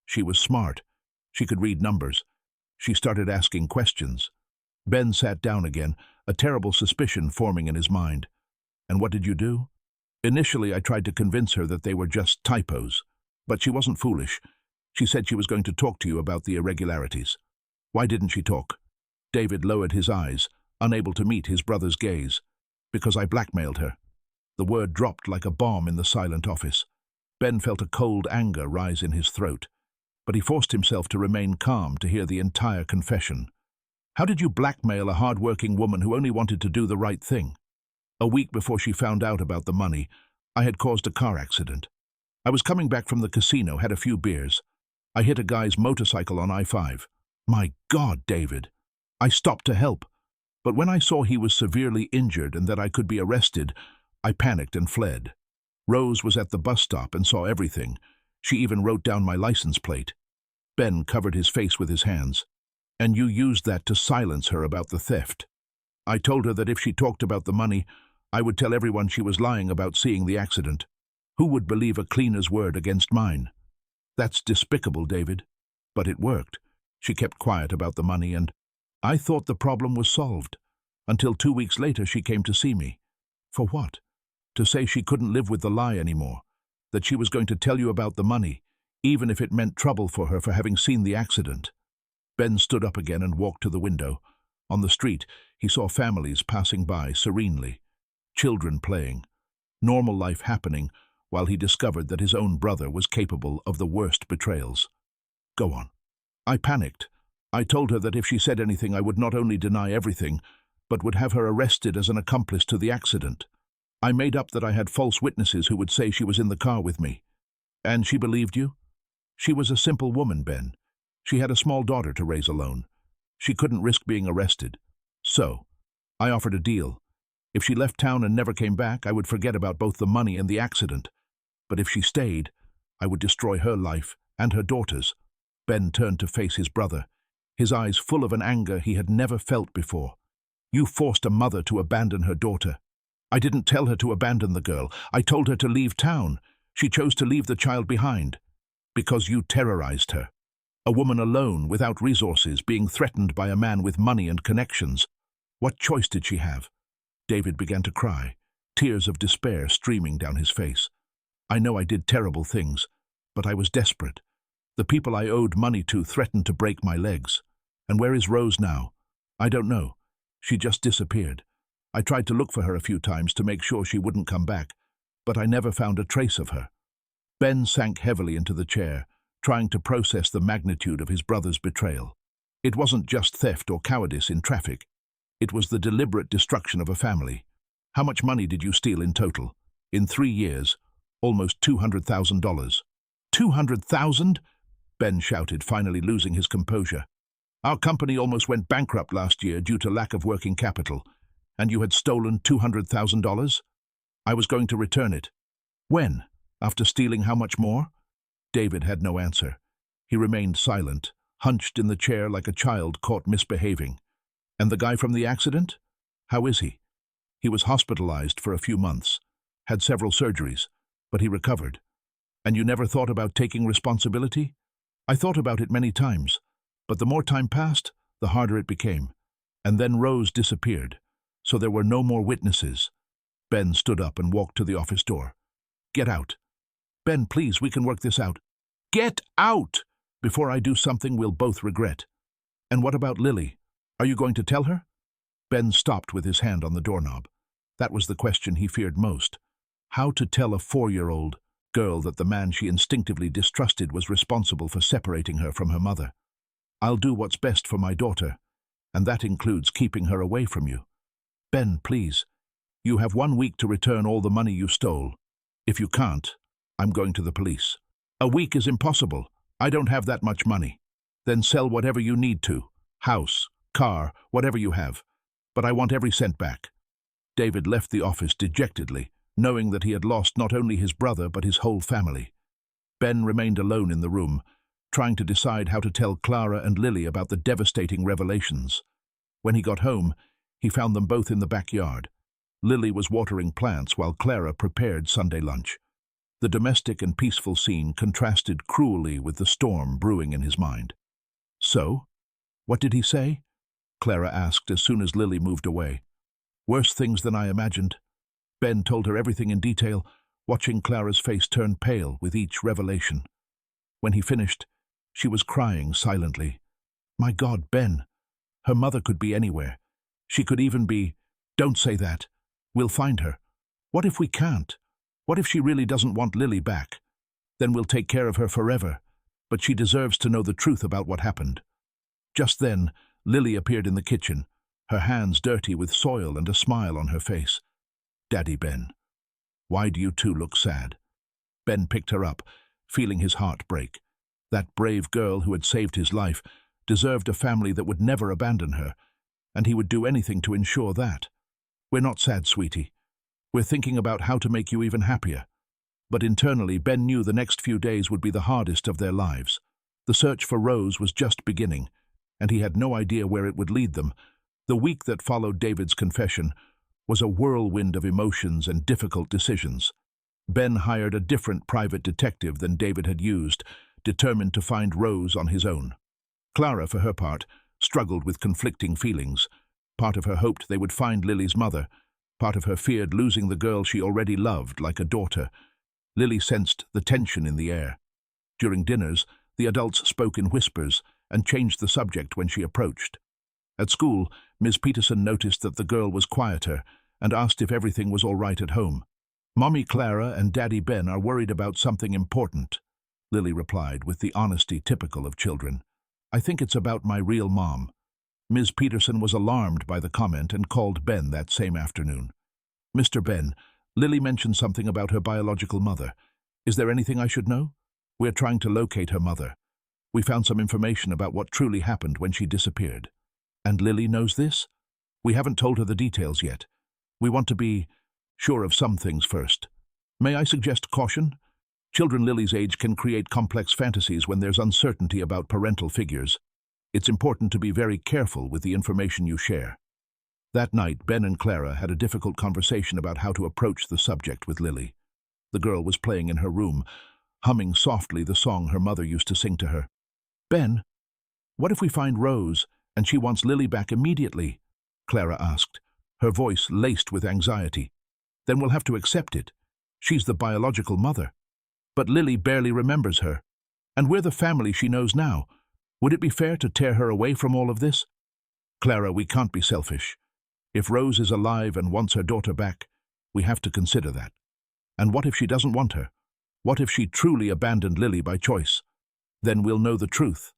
She was smart. She could read numbers. She started asking questions." Ben sat down again, a terrible suspicion forming in his mind. "And what did you do?" "Initially, I tried to convince her that they were just typos. But she wasn't foolish. She said she was going to talk to you about the irregularities." "Why didn't she talk?" David lowered his eyes, unable to meet his brother's gaze. "Because I blackmailed her." The word dropped like a bomb in the silent office. Ben felt a cold anger rise in his throat, but he forced himself to remain calm to hear the entire confession. "How did you blackmail a hard-working woman who only wanted to do the right thing?" "A week before she found out about the money, I had caused a car accident. I was coming back from the casino, had a few beers. I hit a guy's motorcycle on I-5. My God, David! I stopped to help. But when I saw he was severely injured and that I could be arrested, I panicked and fled. Rose was at the bus stop and saw everything. She even wrote down my license plate." Ben covered his face with his hands. "And you used that to silence her about the theft?" "I told her that if she talked about the money, I would tell everyone she was lying about seeing the accident. Who would believe a cleaner's word against mine?" "That's despicable, David." "But it worked. She kept quiet about the money, and I thought the problem was solved. Until 2 weeks later she came to see me." "For what?" "To say she couldn't live with the lie anymore, that she was going to tell you about the money, even if it meant trouble for her for having seen the accident." Ben stood up again and walked to the window. On the street, he saw families passing by serenely, children playing. normal life happening while he discovered that his own brother was capable of the worst betrayals. Go on. I panicked. I told her that if she said anything I would not only deny everything, but would have her arrested as an accomplice to the accident. I made up that I had false witnesses who would say she was in the car with me. And she believed you? She was a simple woman, Ben. She had a small daughter to raise alone. She couldn't risk being arrested. So, I offered a deal. If she left town and never came back, I would forget about both the money and the accident. But if she stayed, I would destroy her life and her daughter's. Ben turned to face his brother, his eyes full of an anger he had never felt before. You forced a mother to abandon her daughter. I didn't tell her to abandon the girl. I told her to leave town. She chose to leave the child behind. Because you terrorized her. A woman alone, without resources, being threatened by a man with money and connections. What choice did she have? David began to cry, tears of despair streaming down his face. I know I did terrible things, but I was desperate. The people I owed money to threatened to break my legs. And where is Rose now? I don't know. She just disappeared. I tried to look for her a few times to make sure she wouldn't come back, but I never found a trace of her. Ben sank heavily into the chair, trying to process the magnitude of his brother's betrayal. It wasn't just theft or cowardice in traffic. It was the deliberate destruction of a family. How much money did you steal in total? In 3 years, almost $200,000. 200,000? Ben shouted, finally losing his composure. Our company almost went bankrupt last year due to lack of working capital, and you had stolen $200,000? I was going to return it. When? After stealing how much more? David had no answer. He remained silent, hunched in the chair like a child caught misbehaving. And the guy from the accident? How is he? He was hospitalized for a few months, had several surgeries, but he recovered. And you never thought about taking responsibility? I thought about it many times, but the more time passed, the harder it became. And then Rose disappeared, so there were no more witnesses. Ben stood up and walked to the office door. Get out. Ben, please, we can work this out. Get out! Before I do something we'll both regret. And what about Lily? Are you going to tell her? Ben stopped with his hand on the doorknob. That was the question he feared most. How to tell a 4-year-old girl that the man she instinctively distrusted was responsible for separating her from her mother. I'll do what's best for my daughter, and that includes keeping her away from you. Ben, please. You have 1 week to return all the money you stole. If you can't, I'm going to the police. A week is impossible. I don't have that much money. Then sell whatever you need to. House, car, whatever you have. But I want every cent back. David left the office dejectedly, knowing that he had lost not only his brother but his whole family. Ben remained alone in the room, trying to decide how to tell Clara and Lily about the devastating revelations. When he got home, he found them both in the backyard. Lily was watering plants while Clara prepared Sunday lunch. The domestic and peaceful scene contrasted cruelly with the storm brewing in his mind. So, what did he say? Clara asked as soon as Lily moved away. Worse things than I imagined. Ben told her everything in detail, watching Clara's face turn pale with each revelation. When he finished, she was crying silently. My God, Ben, her mother could be anywhere. She could even be... Don't say that. We'll find her. What if we can't? What if she really doesn't want Lily back? Then we'll take care of her forever, but she deserves to know the truth about what happened. Just then, Lily appeared in the kitchen, her hands dirty with soil and a smile on her face. Daddy, Ben, why do you two look sad? Ben picked her up, feeling his heart break. That brave girl who had saved his life deserved a family that would never abandon her, and he would do anything to ensure that. We're not sad, sweetie. We're thinking about how to make you even happier. But internally, Ben knew the next few days would be the hardest of their lives. The search for Rose was just beginning, and he had no idea where it would lead them. The week that followed David's confession was a whirlwind of emotions and difficult decisions. Ben hired a different private detective than David had used, determined to find Rose on his own. Clara, for her part, struggled with conflicting feelings. Part of her hoped they would find Lily's mother. Part of her feared losing the girl she already loved like a daughter. Lily sensed the tension in the air. During dinners, the adults spoke in whispers and changed the subject when she approached. At school, Ms. Peterson noticed that the girl was quieter and asked if everything was all right at home. Mommy Clara and Daddy Ben are worried about something important, Lily replied with the honesty typical of children. I think it's about my real mom. Ms. Peterson was alarmed by the comment and called Ben that same afternoon. Mr. Ben, Lily mentioned something about her biological mother. Is there anything I should know? We're trying to locate her mother. We found some information about what truly happened when she disappeared. And Lily knows this? We haven't told her the details yet. We want to be sure of some things first. May I suggest caution? Children Lily's age can create complex fantasies when there's uncertainty about parental figures. It's important to be very careful with the information you share. That night, Ben and Clara had a difficult conversation about how to approach the subject with Lily. The girl was playing in her room, humming softly the song her mother used to sing to her. Ben, what if we find Rose and she wants Lily back immediately? Clara asked, her voice laced with anxiety. Then we'll have to accept it. She's the biological mother. But Lily barely remembers her. And we're the family she knows now. Would it be fair to tear her away from all of this? Clara, we can't be selfish. If Rose is alive and wants her daughter back, we have to consider that. And what if she doesn't want her? What if she truly abandoned Lily by choice? Then we'll know the truth,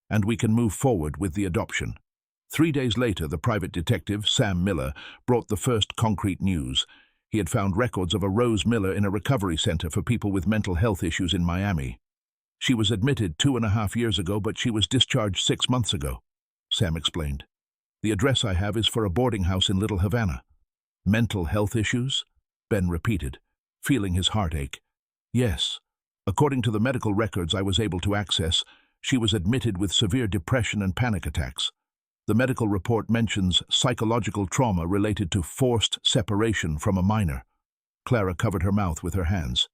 and we can move forward with the adoption. 3 days later, the private detective, Sam Miller, brought the first concrete news. He had found records of a Rose Miller in a recovery center for people with mental health issues in Miami. She was admitted 2.5 years ago, but she was discharged 6 months ago, Sam explained. The address I have is for a boarding house in Little Havana. Mental health issues? Ben repeated, feeling his heart ache. Yes. According to the medical records I was able to access, she was admitted with severe depression and panic attacks. The medical report mentions psychological trauma related to forced separation from a minor. Clara covered her mouth with her hands.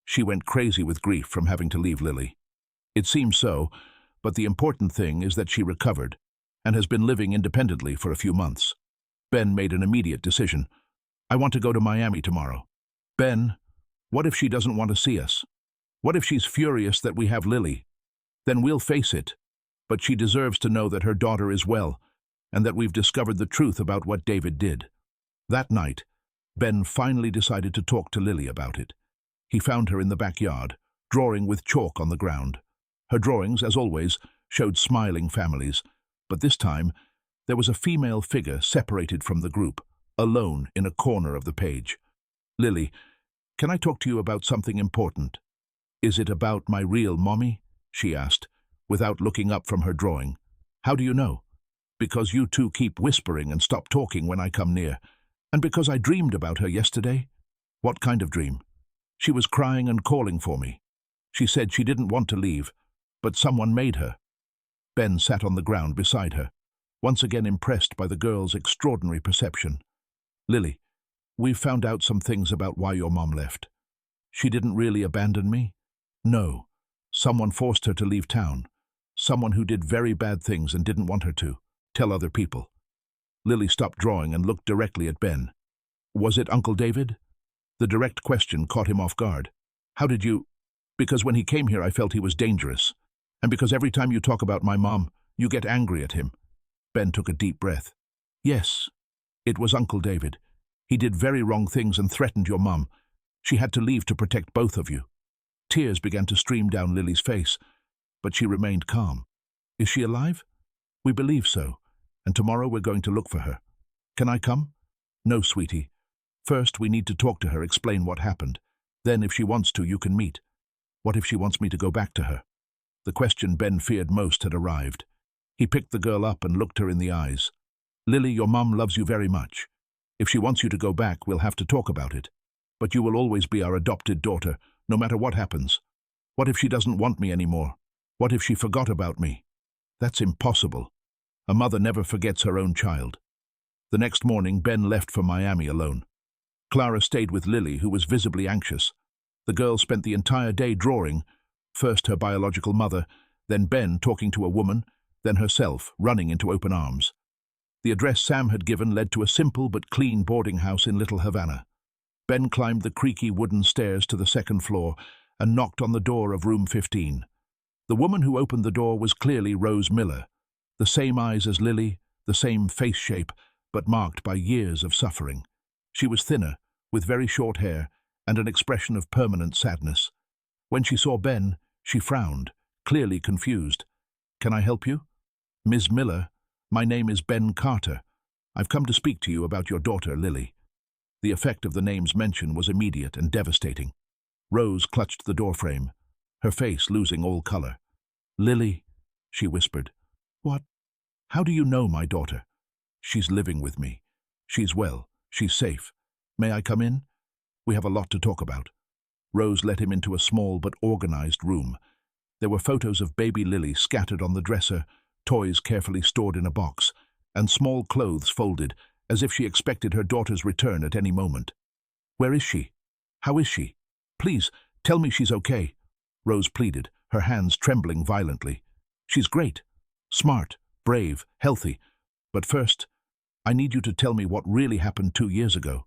She went crazy with grief from having to leave Lily. It seems so, but the important thing is that she recovered and has been living independently for a few months. Ben made an immediate decision. I want to go to Miami tomorrow. Ben, what if she doesn't want to see us? What if she's furious that we have Lily? Then we'll face it. But she deserves to know that her daughter is well, and that we've discovered the truth about what David did. That night, Ben finally decided to talk to Lily about it. He found her in the backyard, drawing with chalk on the ground. Her drawings, as always, showed smiling families, but this time there was a female figure separated from the group, alone in a corner of the page. Lily, can I talk to you about something important? Is it about my real mommy? She asked, without looking up from her drawing. How do you know? Because you two keep whispering and stop talking when I come near. And because I dreamed about her yesterday? What kind of dream? She was crying and calling for me. She said she didn't want to leave, but someone made her. Ben sat on the ground beside her, once again impressed by the girl's extraordinary perception. Lily, we've found out some things about why your mom left. She didn't really abandon me? No. Someone forced her to leave town. Someone who did very bad things and didn't want her to tell other people. Lily stopped drawing and looked directly at Ben. Was it Uncle David? The direct question caught him off guard. How did you... Because when he came here I felt he was dangerous. And because every time you talk about my mom, you get angry at him. Ben took a deep breath. Yes, it was Uncle David. He did very wrong things and threatened your mom. She had to leave to protect both of you. Tears began to stream down Lily's face, but she remained calm. Is she alive? We believe so, and tomorrow we're going to look for her. Can I come? No, sweetie. First, we need to talk to her, explain what happened. Then, if she wants to, you can meet. What if she wants me to go back to her? The question Ben feared most had arrived. He picked the girl up and looked her in the eyes. Lily, your mom loves you very much. If she wants you to go back, we'll have to talk about it. But you will always be our adopted daughter, no matter what happens. What if she doesn't want me anymore? What if she forgot about me? That's impossible. A mother never forgets her own child. The next morning, Ben left for Miami alone. Clara stayed with Lily, who was visibly anxious. The girl spent the entire day drawing, first her biological mother, then Ben talking to a woman, then herself running into open arms. The address Sam had given led to a simple but clean boarding house in Little Havana. Ben climbed the creaky wooden stairs to the second floor and knocked on the door of room 15. The woman who opened the door was clearly Rose Miller, the same eyes as Lily, the same face shape, but marked by years of suffering. She was thinner, with very short hair, and an expression of permanent sadness. When she saw Ben, she frowned, clearly confused. "Can I help you?" "Ms. Miller, my name is Ben Carter. I've come to speak to you about your daughter, Lily." The effect of the name's mention was immediate and devastating. Rose clutched the doorframe, her face losing all color. "Lily," she whispered. "What? How do you know my daughter?" "She's living with me. She's well. She's safe. May I come in? We have a lot to talk about." Rose led him into a small but organized room. There were photos of baby Lily scattered on the dresser, toys carefully stored in a box, and small clothes folded, as if she expected her daughter's return at any moment. "Where is she? How is she? Please, tell me she's okay," Rose pleaded, her hands trembling violently. "She's great, smart, brave, healthy. But first, I need you to tell me what really happened 2 years ago."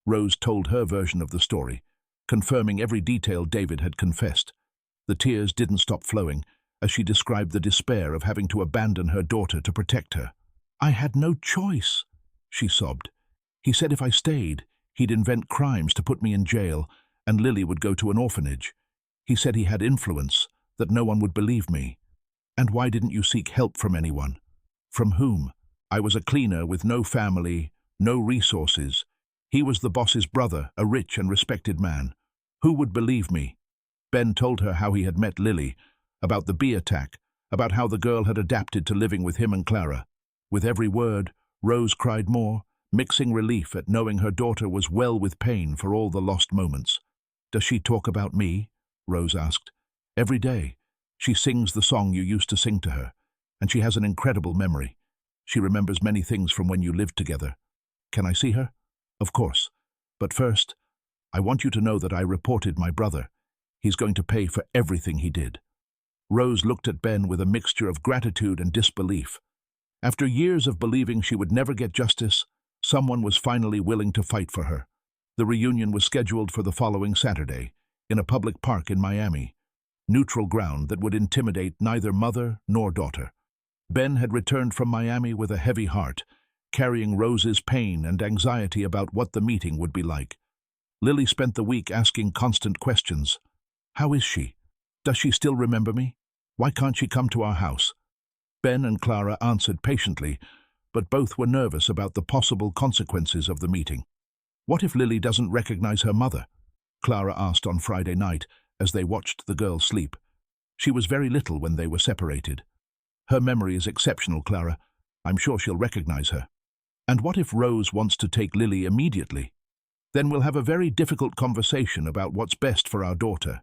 Rose told her version of the story, confirming every detail David had confessed. The tears didn't stop flowing as she described the despair of having to abandon her daughter to protect her. "I had no choice," she sobbed. "He said if I stayed, he'd invent crimes to put me in jail, and Lily would go to an orphanage. He said he had influence, that no one would believe me." "And why didn't you seek help from anyone?" "From whom? I was a cleaner with no family, no resources. He was the boss's brother, a rich and respected man. Who would believe me?" Ben told her how he had met Lily, about the bee attack, about how the girl had adapted to living with him and Clara. With every word, Rose cried more, mixing relief at knowing her daughter was well with pain for all the lost moments. "Does she talk about me?" Rose asked. "Every day. She sings the song you used to sing to her, and she has an incredible memory. She remembers many things from when you lived together. Can I see her?" "Of course. But first, I want you to know that I reported my brother. He's going to pay for everything he did." Rose looked at Ben with a mixture of gratitude and disbelief. After years of believing she would never get justice, someone was finally willing to fight for her. The reunion was scheduled for the following Saturday, in a public park in Miami, neutral ground that would intimidate neither mother nor daughter. Ben had returned from Miami with a heavy heart, carrying Rose's pain and anxiety about what the meeting would be like. Lily spent the week asking constant questions. "How is she? Does she still remember me? Why can't she come to our house?" Ben and Clara answered patiently, but both were nervous about the possible consequences of the meeting. "What if Lily doesn't recognize her mother?" Clara asked on Friday night as they watched the girl sleep. "She was very little when they were separated." "Her memory is exceptional, Clara. I'm sure she'll recognize her." "And what if Rose wants to take Lily immediately? Then we'll have a very difficult conversation about what's best for our daughter."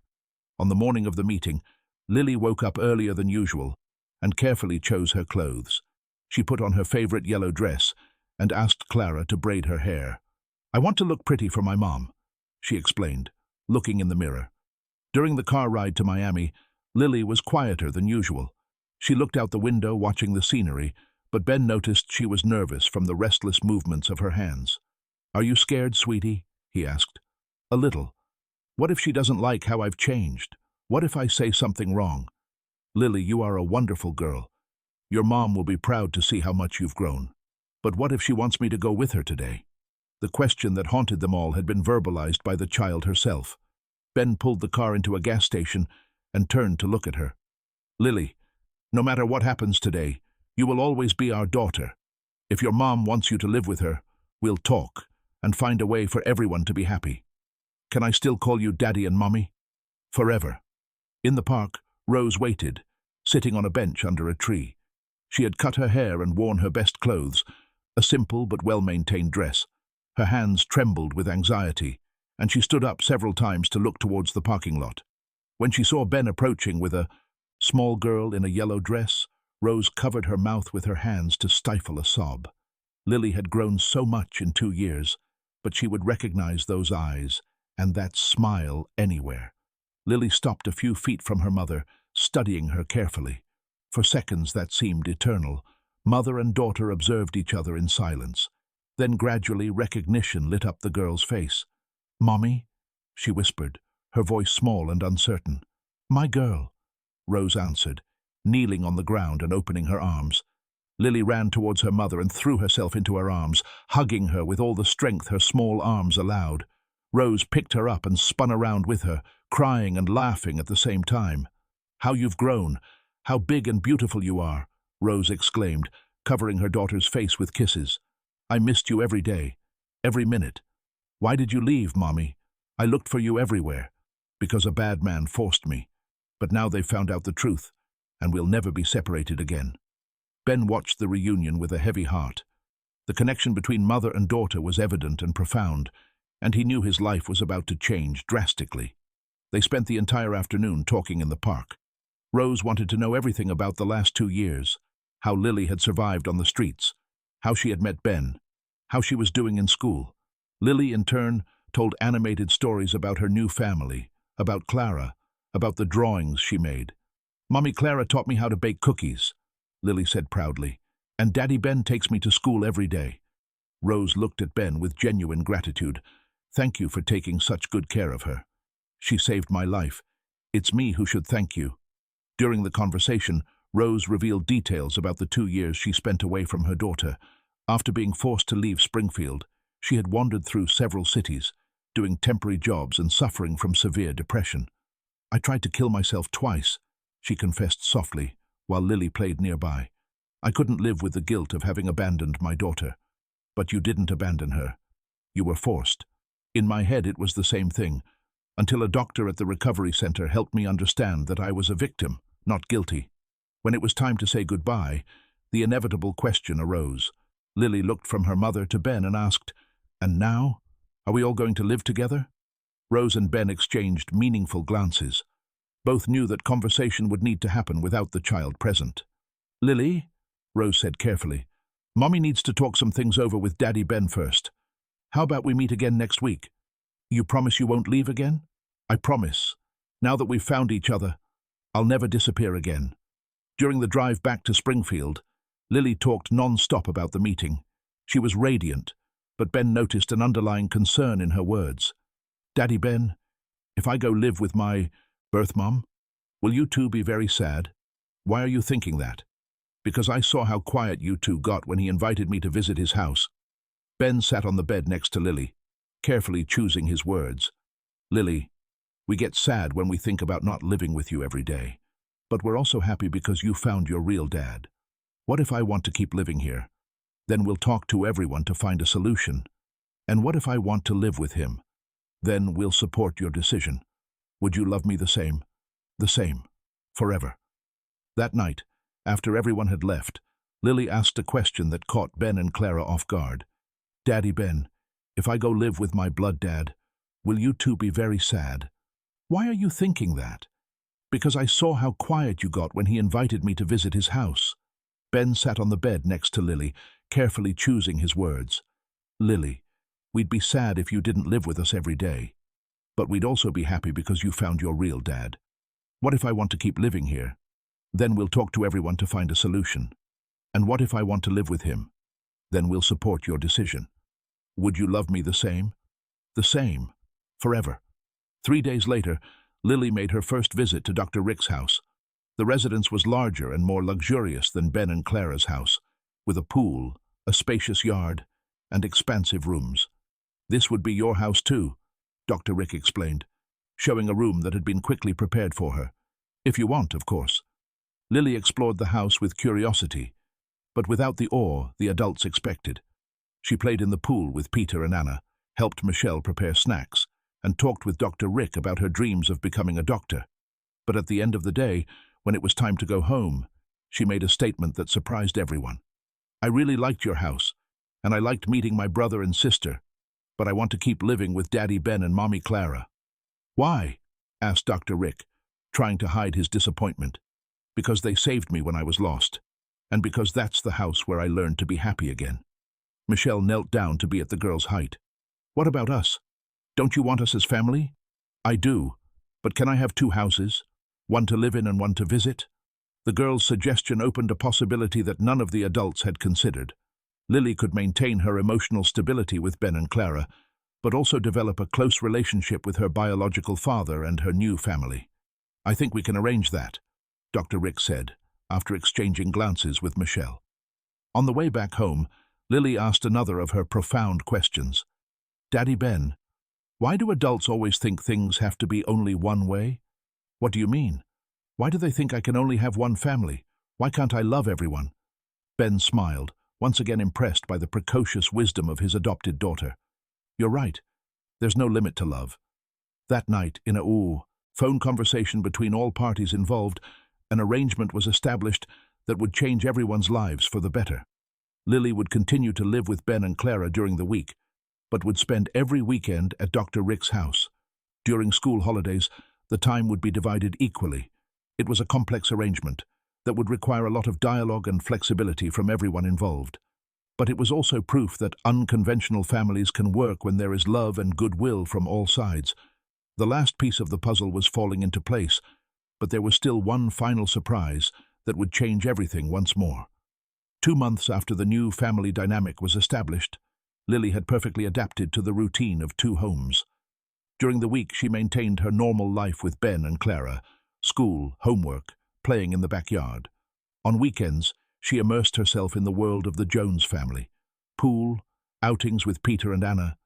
On the morning of the meeting, Lily woke up earlier than usual and carefully chose her clothes. She put on her favorite yellow dress and asked Clara to braid her hair. "I want to look pretty for my mom," she explained, looking in the mirror. During the car ride to Miami, Lily was quieter than usual. She looked out the window watching the scenery, but Ben noticed she was nervous from the restless movements of her hands. "Are you scared, sweetie?" he asked. "A little. What if she doesn't like how I've changed? What if I say something wrong?" "Lily, you are a wonderful girl. Your mom will be proud to see how much you've grown. But what if she wants me to go with her today?" The question that haunted them all had been verbalized by the child herself. Ben pulled the car into a gas station and turned to look at her. "Lily, no matter what happens today, you will always be our daughter. If your mom wants you to live with her, we'll talk and find a way for everyone to be happy. Can I still call you Daddy and Mommy?" "Forever." In the park, Rose waited, sitting on a bench under a tree. She had cut her hair and worn her best clothes, a simple but well-maintained dress. Her hands trembled with anxiety, and she stood up several times to look towards the parking lot. When she saw Ben approaching with a small girl in a yellow dress, Rose covered her mouth with her hands to stifle a sob. Lily had grown so much in 2 years, but she would recognize those eyes and that smile anywhere. Lily stopped a few feet from her mother, studying her carefully. For seconds that seemed eternal. Mother and daughter observed each other in silence. Then gradually recognition lit up the girl's face. "Mommy?" she whispered, her voice small and uncertain. "My girl," Rose answered, kneeling on the ground and opening her arms. Lily ran towards her mother and threw herself into her arms, hugging her with all the strength her small arms allowed. Rose picked her up and spun around with her, crying and laughing at the same time. "How you've grown! How big and beautiful you are!" Rose exclaimed, covering her daughter's face with kisses. "I missed you every day, every minute. Why did you leave, Mommy? I looked for you everywhere. Because a bad man forced me. But now they've found out the truth, and we'll never be separated again." Ben watched the reunion with a heavy heart. The connection between mother and daughter was evident and profound, and he knew his life was about to change drastically. They spent the entire afternoon talking in the park. Rose wanted to know everything about the last 2 years, how Lily had survived on the streets, how she had met Ben, how she was doing in school. Lily, in turn, told animated stories about her new family, about Clara, about the drawings she made. "Mommy Clara taught me how to bake cookies," Lily said proudly, "and Daddy Ben takes me to school every day." Rose looked at Ben with genuine gratitude. "Thank you for taking such good care of her. She saved my life. It's me who should thank you." During the conversation, Rose revealed details about the 2 years she spent away from her daughter. After being forced to leave Springfield, she had wandered through several cities, doing temporary jobs and suffering from severe depression. "I tried to kill myself twice," she confessed softly, while Lily played nearby. "I couldn't live with the guilt of having abandoned my daughter. But you didn't abandon her. You were forced. In my head it was the same thing, until a doctor at the recovery center helped me understand that I was a victim, not guilty." When it was time to say goodbye, the inevitable question arose. Lily looked from her mother to Ben and asked, "And now? Are we all going to live together?" Rose and Ben exchanged meaningful glances. Both knew that conversation would need to happen without the child present. "Lily," Rose said carefully, "Mommy needs to talk some things over with Daddy Ben first. How about we meet again next week? You promise you won't leave again?" "I promise. Now that we've found each other, I'll never disappear again." During the drive back to Springfield, Lily talked non-stop about the meeting. She was radiant, but Ben noticed an underlying concern in her words. "Daddy Ben, if I go live with my birth mom, will you two be very sad?" "Why are you thinking that?" "Because I saw how quiet you two got when he invited me to visit his house." Ben sat on the bed next to Lily, carefully choosing his words. "Lily, we get sad when we think about not living with you every day. But we're also happy because you found your real dad. What if I want to keep living here? Then we'll talk to everyone to find a solution. And what if I want to live with him? Then we'll support your decision. Would you love me the same? The same. Forever." That night, after everyone had left, Lily asked a question that caught Ben and Clara off guard. "Daddy Ben, if I go live with my blood dad, will you two be very sad?" "Why are you thinking that?" "Because I saw how quiet you got when he invited me to visit his house." Ben sat on the bed next to Lily, carefully choosing his words. "Lily, we'd be sad if you didn't live with us every day. But we'd also be happy because you found your real dad. What if I want to keep living here? Then we'll talk to everyone to find a solution. And what if I want to live with him? Then we'll support your decision. Would you love me the same? The same. Forever." 3 days later, Lily made her first visit to Dr. Rick's house. The residence was larger and more luxurious than Ben and Clara's house, with a pool, a spacious yard, and expansive rooms. "This would be your house too," Dr. Rick explained, showing a room that had been quickly prepared for her. "If you want, of course." Lily explored the house with curiosity, but without the awe the adults expected. She played in the pool with Peter and Anna, helped Michelle prepare snacks, and talked with Dr. Rick about her dreams of becoming a doctor. But at the end of the day, when it was time to go home, she made a statement that surprised everyone. "I really liked your house, and I liked meeting my brother and sister, but I want to keep living with Daddy Ben and Mommy Clara." "Why?" asked Dr. Rick, trying to hide his disappointment. "Because they saved me when I was lost, and because that's the house where I learned to be happy again." Michelle knelt down to be at the girl's height. "What about us? Don't you want us as family?" "I do, but can I have 2 houses? One to live in and one to visit?" The girl's suggestion opened a possibility that none of the adults had considered. Lily could maintain her emotional stability with Ben and Clara, but also develop a close relationship with her biological father and her new family. "I think we can arrange that," Dr. Rick said, after exchanging glances with Michelle. On the way back home, Lily asked another of her profound questions. "Daddy Ben, Why do adults always think things have to be only one way? What do you mean? Why do they think I can only have one family? Why can't I love everyone? Ben smiled, once again impressed by the precocious wisdom of his adopted daughter. You're right. There's no limit to love. That night, in a phone conversation between all parties involved, an arrangement was established that would change everyone's lives for the better. Lily would continue to live with Ben and Clara during the week, but would spend every weekend at Dr. Rick's house. During school holidays, the time would be divided equally. It was a complex arrangement that would require a lot of dialogue and flexibility from everyone involved. But it was also proof that unconventional families can work when there is love and goodwill from all sides. The last piece of the puzzle was falling into place, but there was still one final surprise that would change everything once more. 2 months after the new family dynamic was established, Lily had perfectly adapted to the routine of 2 homes. During the week, she maintained her normal life with Ben and Clara, school, homework, playing in the backyard. On weekends, she immersed herself in the world of the Jones family. Pool, outings with Peter and Anna,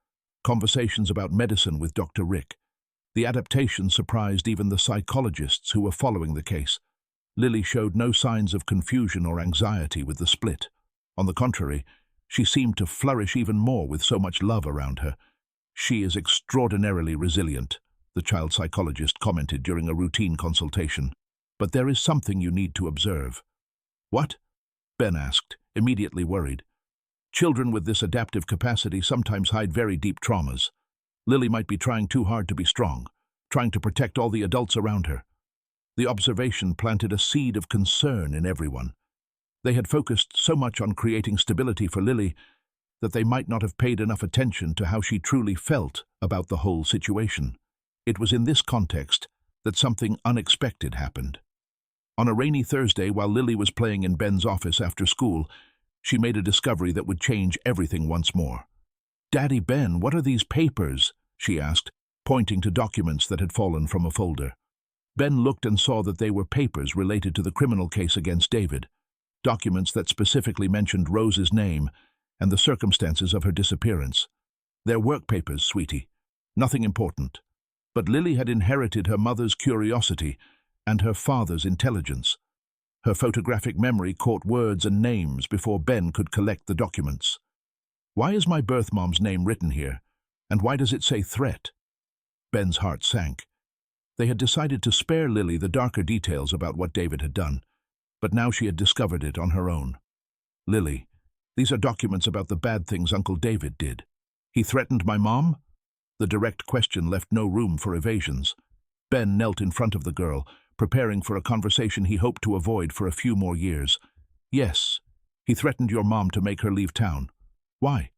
conversations about medicine with Dr. Rick. The adaptation surprised even the psychologists who were following the case. Lily showed no signs of confusion or anxiety with the split. On the contrary, she seemed to flourish even more with so much love around her. She is extraordinarily resilient, the child psychologist commented during a routine consultation. But there is something you need to observe. What? Ben asked, immediately worried. Children with this adaptive capacity sometimes hide very deep traumas. Lily might be trying too hard to be strong, trying to protect all the adults around her. The observation planted a seed of concern in everyone. They had focused so much on creating stability for Lily that they might not have paid enough attention to how she truly felt about the whole situation. It was in this context that something unexpected happened. On a rainy Thursday, while Lily was playing in Ben's office after school, she made a discovery that would change everything once more. "Daddy Ben, what are these papers?" she asked, pointing to documents that had fallen from a folder. Ben looked and saw that they were papers related to the criminal case against David, documents that specifically mentioned Rose's name and the circumstances of her disappearance. "They're work papers, sweetie. Nothing important." But Lily had inherited her mother's curiosity and her father's intelligence. Her photographic memory caught words and names before Ben could collect the documents. "Why is my birth mom's name written here? And why does it say threat?" Ben's heart sank. They had decided to spare Lily the darker details about what David had done, but now she had discovered it on her own. "Lily, these are documents about the bad things Uncle David did. He threatened my mom?" The direct question left no room for evasions. Ben knelt in front of the girl, preparing for a conversation he hoped to avoid for a few more years. "Yes, he threatened your mom to make her leave town." "Why?"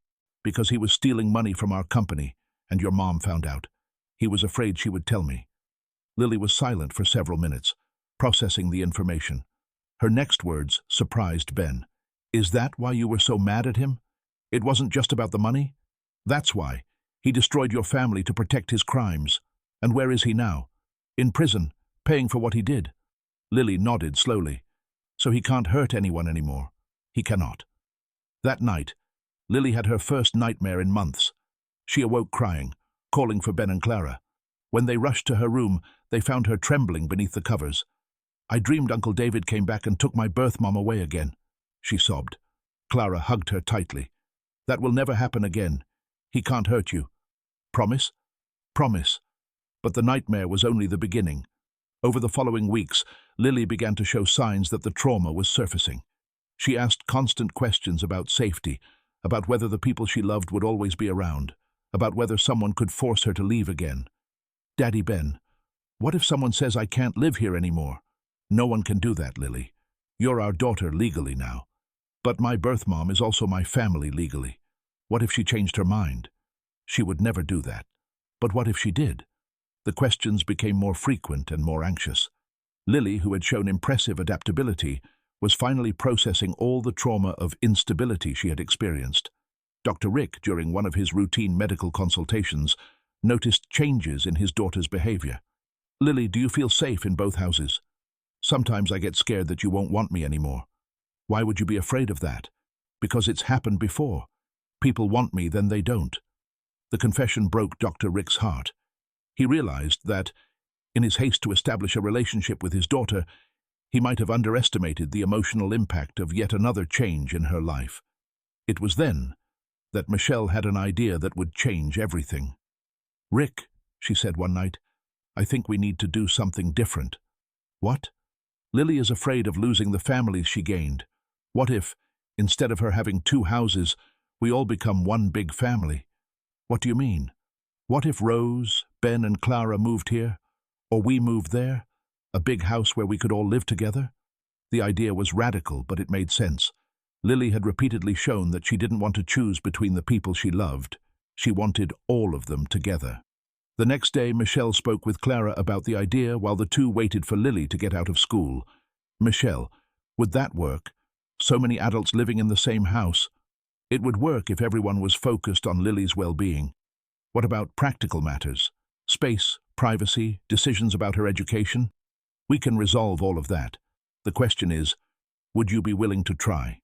"Because he was stealing money from our company, and your mom found out. He was afraid she would tell me." Lily was silent for several minutes, processing the information. Her next words surprised Ben. "Is that why you were so mad at him? It wasn't just about the money? That's why. He destroyed your family to protect his crimes. And where is he now? In prison, paying for what he did." Lily nodded slowly. "So he can't hurt anyone anymore." "He cannot." That night, Lily had her first nightmare in months. She awoke crying, calling for Ben and Clara. When they rushed to her room, they found her trembling beneath the covers. "I dreamed Uncle David came back and took my birth mom away again," she sobbed. Clara hugged her tightly. "That will never happen again. He can't hurt you. Promise?" "Promise." But the nightmare was only the beginning. Over the following weeks, Lily began to show signs that the trauma was surfacing. She asked constant questions about safety, about whether the people she loved would always be around, about whether someone could force her to leave again. "Daddy Ben, what if someone says I can't live here anymore?" "No one can do that, Lily. You're our daughter legally now. But my birth mom is also my family legally. What if she changed her mind?" "She would never do that." "But what if she did?" The questions became more frequent and more anxious. Lily, who had shown impressive adaptability, was finally processing all the trauma of instability she had experienced. Dr. Rick, during one of his routine medical consultations, noticed changes in his daughter's behavior. "Lily, do you feel safe in both houses?" "Sometimes I get scared that you won't want me anymore." "Why would you be afraid of that?" "Because it's happened before. People want me, then they don't." The confession broke Dr. Rick's heart. He realized that, in his haste to establish a relationship with his daughter, he might have underestimated the emotional impact of yet another change in her life. It was then that Michelle had an idea that would change everything. "Rick," she said one night, "I think we need to do something different." "What?" "Lily is afraid of losing the families she gained. What if, instead of her having 2 houses, we all become one big family?" "What do you mean?" "What if Rose, Ben and Clara moved here? Or we moved there? A big house where we could all live together?" The idea was radical, but it made sense. Lily had repeatedly shown that she didn't want to choose between the people she loved. She wanted all of them together. The next day, Michelle spoke with Clara about the idea while the two waited for Lily to get out of school. "Michelle, would that work? So many adults living in the same house." "It would work if everyone was focused on Lily's well-being." "What about practical matters? Space, privacy, decisions about her education?" "We can resolve all of that. The question is, would you be willing to try?"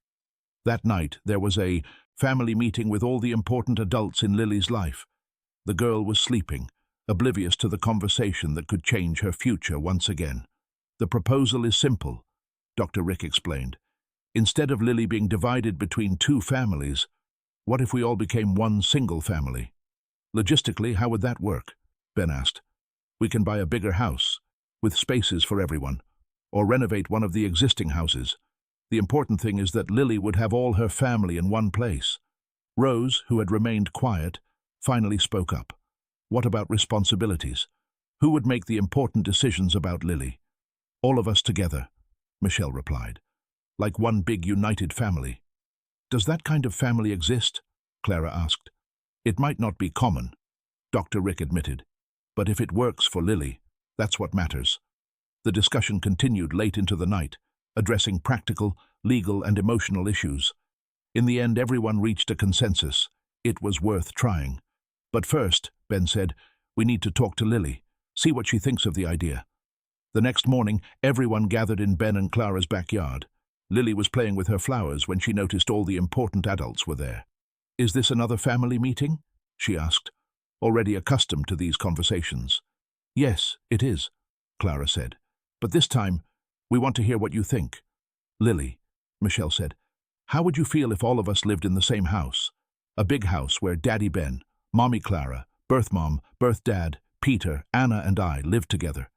That night, there was a family meeting with all the important adults in Lily's life. The girl was sleeping, oblivious to the conversation that could change her future once again. "The proposal is simple," Dr. Rick explained. "Instead of Lily being divided between 2 families, what if we all became one single family?" "Logistically, how would that work?" Ben asked. "We can buy a bigger house, with spaces for everyone, or renovate one of the existing houses. The important thing is that Lily would have all her family in one place." Rose, who had remained quiet, finally spoke up. "What about responsibilities? Who would make the important decisions about Lily?" "All of us together," Michelle replied. "Like one big united family." "Does that kind of family exist?" Clara asked. "It might not be common," Dr. Rick admitted. "But if it works for Lily, that's what matters." The discussion continued late into the night, addressing practical, legal, and emotional issues. In the end, everyone reached a consensus. It was worth trying. "But first," Ben said, "we need to talk to Lily, see what she thinks of the idea." The next morning, everyone gathered in Ben and Clara's backyard. Lily was playing with her flowers when she noticed all the important adults were there. "Is this another family meeting?" she asked, already accustomed to these conversations. "Yes, it is," Clara said. "But this time, we want to hear what you think." "Lily," Michelle said, "how would you feel if all of us lived in the same house? A big house where Daddy Ben, Mommy Clara, birth mom, birth dad, Peter, Anna, and I lived together."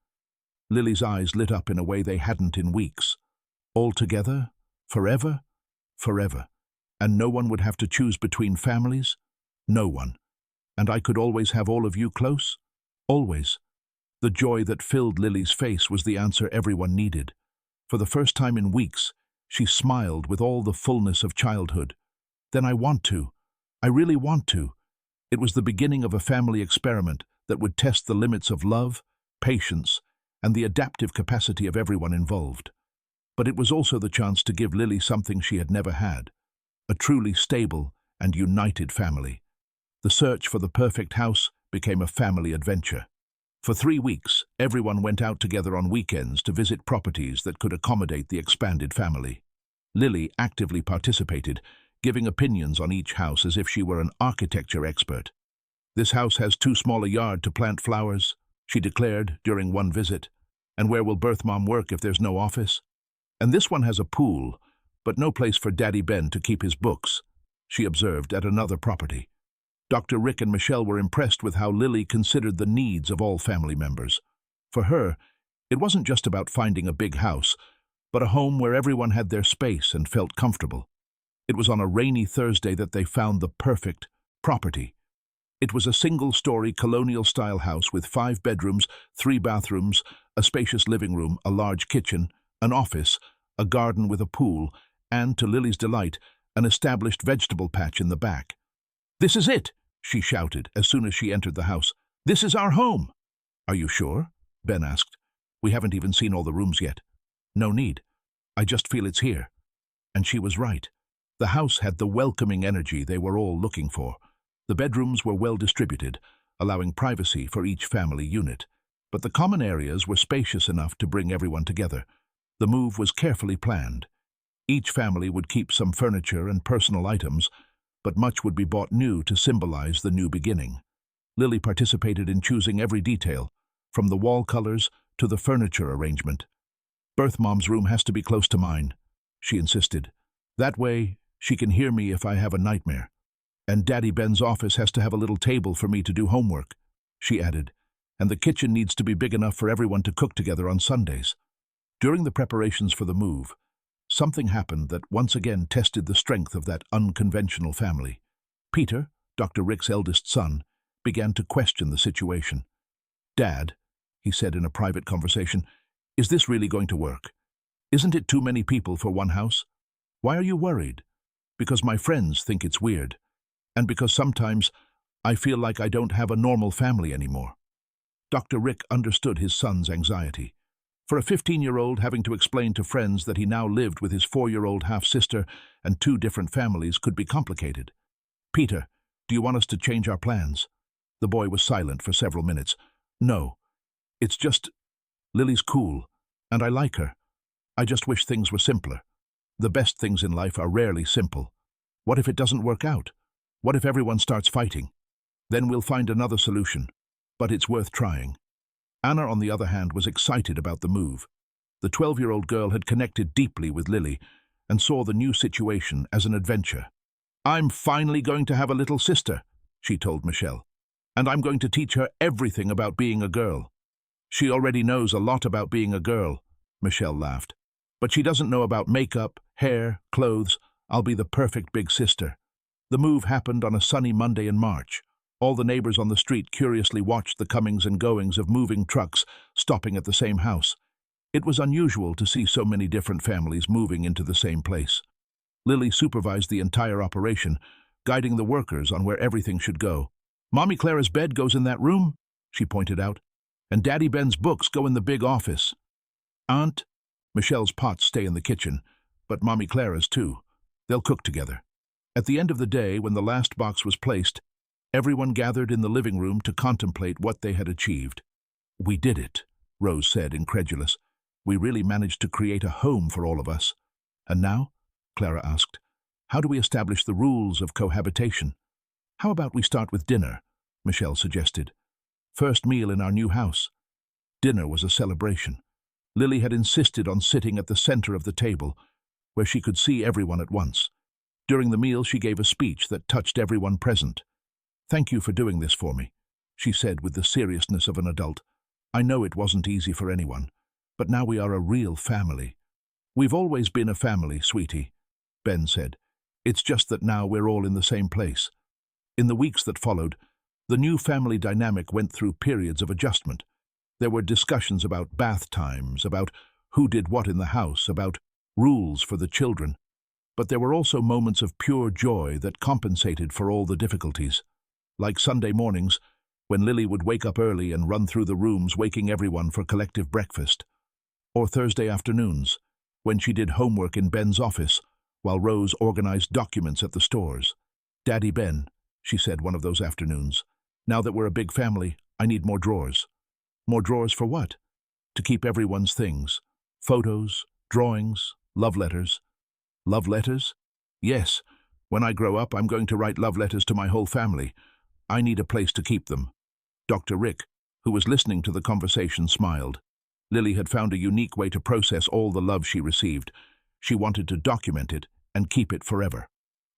Lily's eyes lit up in a way they hadn't in weeks. "All together? Forever?" "Forever. And no one would have to choose between families?" "No one. And I could always have all of you close?" "Always." The joy that filled Lily's face was the answer everyone needed. For the first time in weeks, she smiled with all the fullness of childhood. "Then I want to. I really want to." It was the beginning of a family experiment that would test the limits of love, patience, and the adaptive capacity of everyone involved. But it was also the chance to give Lily something she had never had, a truly stable and united family. The search for the perfect house became a family adventure. For 3 weeks, everyone went out together on weekends to visit properties that could accommodate the expanded family. Lily actively participated, giving opinions on each house as if she were an architecture expert. "This house has too small a yard to plant flowers," she declared during one visit. "And where will birth mom work if there's no office? And this one has a pool, but no place for Daddy Ben to keep his books," she observed at another property. Dr. Rick and Michelle were impressed with how Lily considered the needs of all family members. For her, it wasn't just about finding a big house, but a home where everyone had their space and felt comfortable. It was on a rainy Thursday that they found the perfect property. It was a single-story colonial-style house with 5 bedrooms, 3 bathrooms, a spacious living room, a large kitchen, an office, a garden with a pool, and, to Lily's delight, an established vegetable patch in the back. "This is it!" she shouted as soon as she entered the house. "This is our home!" "Are you sure?" Ben asked. "We haven't even seen all the rooms yet." "No need. I just feel it's here." And she was right. The house had the welcoming energy they were all looking for. The bedrooms were well distributed, allowing privacy for each family unit. But the common areas were spacious enough to bring everyone together. The move was carefully planned. Each family would keep some furniture and personal items, but much would be bought new to symbolize the new beginning. Lily participated in choosing every detail, from the wall colors to the furniture arrangement. "Birth mom's room has to be close to mine," she insisted. "That way, she can hear me if I have a nightmare. And Daddy Ben's office has to have a little table for me to do homework," she added. "And the kitchen needs to be big enough for everyone to cook together on Sundays." During the preparations for the move, something happened that once again tested the strength of that unconventional family. Peter, Dr. Rick's eldest son, began to question the situation. "Dad," he said in a private conversation, "is this really going to work? Isn't it too many people for one house? Why are you worried?" "Because my friends think it's weird, and because sometimes I feel like I don't have a normal family anymore." Dr. Rick understood his son's anxiety. For a 15-year-old, having to explain to friends that he now lived with his 4-year-old half-sister and 2 different families could be complicated. "Peter, do you want us to change our plans?" The boy was silent for several minutes. "No. It's just, Lily's cool, and I like her. I just wish things were simpler. The best things in life are rarely simple. What if it doesn't work out? What if everyone starts fighting? Then we'll find another solution. But it's worth trying." Anna, on the other hand, was excited about the move. The 12-year-old girl had connected deeply with Lily and saw the new situation as an adventure. "I'm finally going to have a little sister," she told Michelle. "And I'm going to teach her everything about being a girl." "She already knows a lot about being a girl," Michelle laughed. "But she doesn't know about makeup, hair, clothes. I'll be the perfect big sister." The move happened on a sunny Monday in March. All the neighbors on the street curiously watched the comings and goings of moving trucks stopping at the same house. It was unusual to see so many different families moving into the same place. Lily supervised the entire operation, guiding the workers on where everything should go. "Mommy Clara's bed goes in that room," she pointed out, "and Daddy Ben's books go in the big office. Aunt, Michelle's pots stay in the kitchen, but Mommy Clara's too. They'll cook together." At the end of the day, when the last box was placed, everyone gathered in the living room to contemplate what they had achieved. "We did it," Rose said, incredulous. "We really managed to create a home for all of us." "And now?" Clara asked. "How do we establish the rules of cohabitation?" "How about we start with dinner?" Michelle suggested. "First meal in our new house." Dinner was a celebration. Lily had insisted on sitting at the center of the table, where she could see everyone at once. During the meal, she gave a speech that touched everyone present. "Thank you for doing this for me," she said with the seriousness of an adult. "I know it wasn't easy for anyone, but now we are a real family." "We've always been a family, sweetie," Ben said. "It's just that now we're all in the same place." In the weeks that followed, the new family dynamic went through periods of adjustment. There were discussions about bath times, about who did what in the house, about rules for the children. But there were also moments of pure joy that compensated for all the difficulties. Like Sunday mornings, when Lily would wake up early and run through the rooms waking everyone for collective breakfast. Or Thursday afternoons, when she did homework in Ben's office, while Rose organized documents at the stores. "Daddy Ben," she said one of those afternoons, "now that we're a big family, I need more drawers." "More drawers for what?" "To keep everyone's things. Photos, drawings, love letters." "Love letters?" "Yes. When I grow up, I'm going to write love letters to my whole family. I need a place to keep them." Dr. Rick, who was listening to the conversation, smiled. Lily had found a unique way to process all the love she received. She wanted to document it and keep it forever.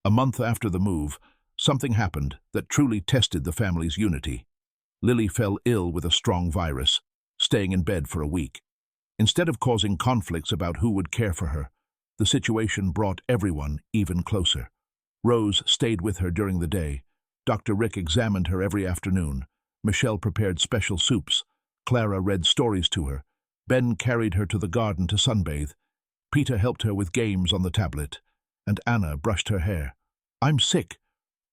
A month after the move, something happened that truly tested the family's unity. Lily fell ill with a strong virus, staying in bed for a week. Instead of causing conflicts about who would care for her, the situation brought everyone even closer. Rose stayed with her during the day. Dr. Rick examined her every afternoon. Michelle prepared special soups. Clara read stories to her. Ben carried her to the garden to sunbathe. Peter helped her with games on the tablet. And Anna brushed her hair. "I'm sick,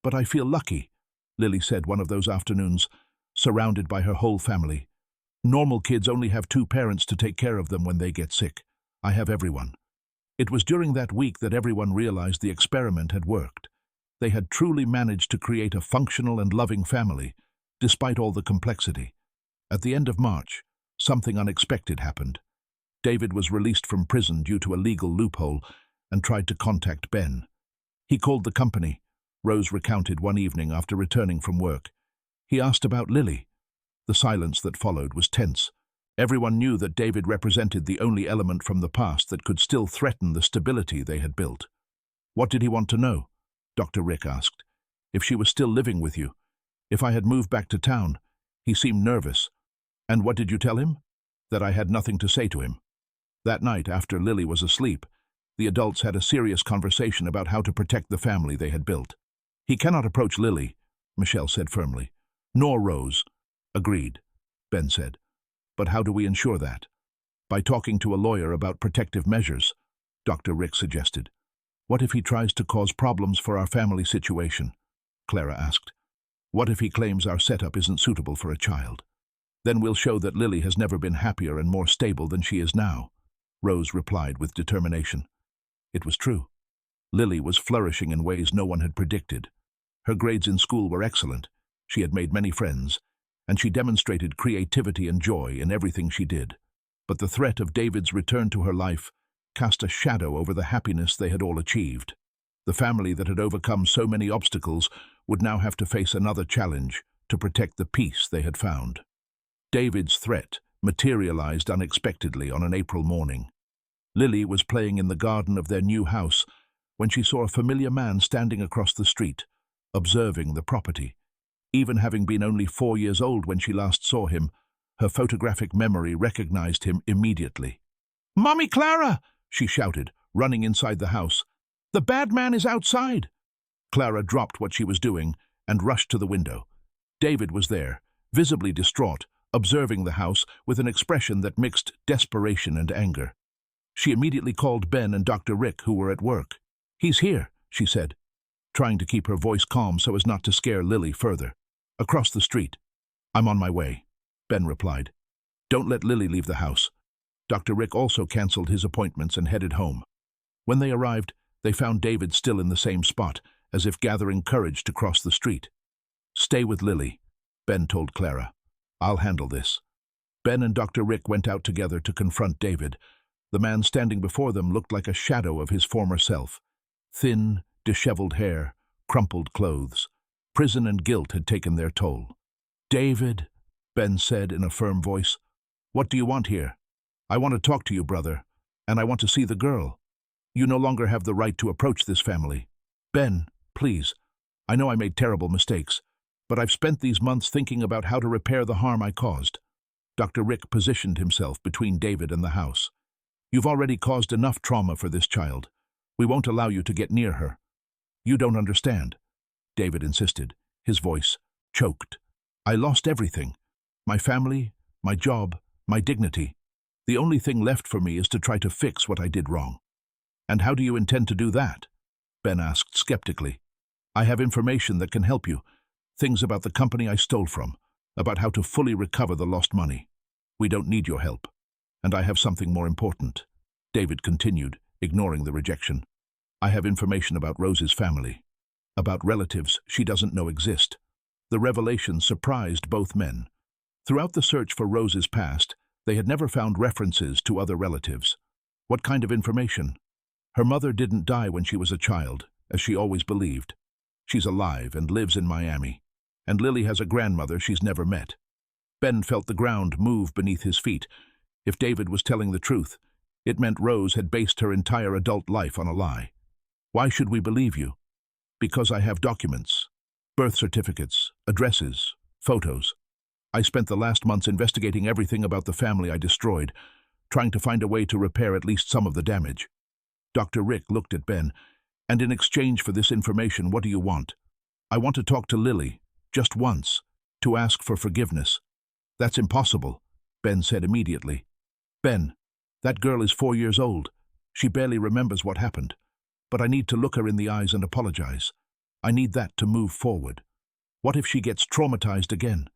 but I feel lucky," Lily said one of those afternoons, surrounded by her whole family. "Normal kids only have 2 parents to take care of them when they get sick. I have everyone." It was during that week that everyone realized the experiment had worked. They had truly managed to create a functional and loving family, despite all the complexity. At the end of March, something unexpected happened. David was released from prison due to a legal loophole and tried to contact Ben. He called the company, Rose recounted one evening after returning from work. He asked about Lily. The silence that followed was tense. Everyone knew that David represented the only element from the past that could still threaten the stability they had built. What did he want to know? Dr. Rick asked. If she was still living with you. If I had moved back to town. He seemed nervous. And what did you tell him? That I had nothing to say to him. That night, after Lily was asleep, the adults had a serious conversation about how to protect the family they had built. He cannot approach Lily, Michelle said firmly. Nor Rose. Agreed, Ben said. But how do we ensure that? By talking to a lawyer about protective measures, Dr. Rick suggested. What if he tries to cause problems for our family situation? Clara asked. What if he claims our setup isn't suitable for a child? Then we'll show that Lily has never been happier and more stable than she is now, Rose replied with determination. It was true. Lily was flourishing in ways no one had predicted. Her grades in school were excellent. She had made many friends, and she demonstrated creativity and joy in everything she did. But the threat of David's return to her life cast a shadow over the happiness they had all achieved. The family that had overcome so many obstacles would now have to face another challenge to protect the peace they had found. David's threat materialized unexpectedly on an April morning. Lily was playing in the garden of their new house when she saw a familiar man standing across the street, observing the property. Even having been only 4 years old when she last saw him, her photographic memory recognized him immediately. "Mommy Clara!" she shouted, running inside the house. "The bad man is outside!" Clara dropped what she was doing and rushed to the window. David was there, visibly distraught, observing the house with an expression that mixed desperation and anger. She immediately called Ben and Dr. Rick, who were at work. "He's here," she said, trying to keep her voice calm so as not to scare Lily further. "Across the street." "I'm on my way," Ben replied. "Don't let Lily leave the house." Dr. Rick also canceled his appointments and headed home. When they arrived, they found David still in the same spot, as if gathering courage to cross the street. "Stay with Lily," Ben told Clara. "I'll handle this." Ben and Dr. Rick went out together to confront David. The man standing before them looked like a shadow of his former self. Thin, disheveled hair, crumpled clothes. Prison and guilt had taken their toll. "David," Ben said in a firm voice, "what do you want here?" "I want to talk to you, brother, and I want to see the girl. You no longer have the right to approach this family. Ben, please. I know I made terrible mistakes, but I've spent these months thinking about how to repair the harm I caused." Dr. Rick positioned himself between David and the house. "You've already caused enough trauma for this child. We won't allow you to get near her." "You don't understand," David insisted, his voice choked. "I lost everything. My family, my job, my dignity. The only thing left for me is to try to fix what I did wrong." "And how do you intend to do that?" Ben asked skeptically. "I have information that can help you. Things about the company I stole from, about how to fully recover the lost money. We don't need your help. And I have something more important," David continued, ignoring the rejection. "I have information about Rose's family, about relatives she doesn't know exist." The revelation surprised both men. Throughout the search for Rose's past, they had never found references to other relatives. What kind of information? "Her mother didn't die when she was a child, as she always believed. She's alive and lives in Miami. And Lily has a grandmother she's never met." Ben felt the ground move beneath his feet. If David was telling the truth, it meant Rose had based her entire adult life on a lie. "Why should we believe you?" "Because I have documents. Birth certificates, addresses, photos. I spent the last months investigating everything about the family I destroyed, trying to find a way to repair at least some of the damage." Dr. Rick looked at Ben. "And in exchange for this information, what do you want?" "I want to talk to Lily, just once, to ask for forgiveness." "That's impossible," Ben said immediately. "Ben, that girl is 4 years old. She barely remembers what happened. But I need to look her in the eyes and apologize. I need that to move forward. What if she gets traumatized again?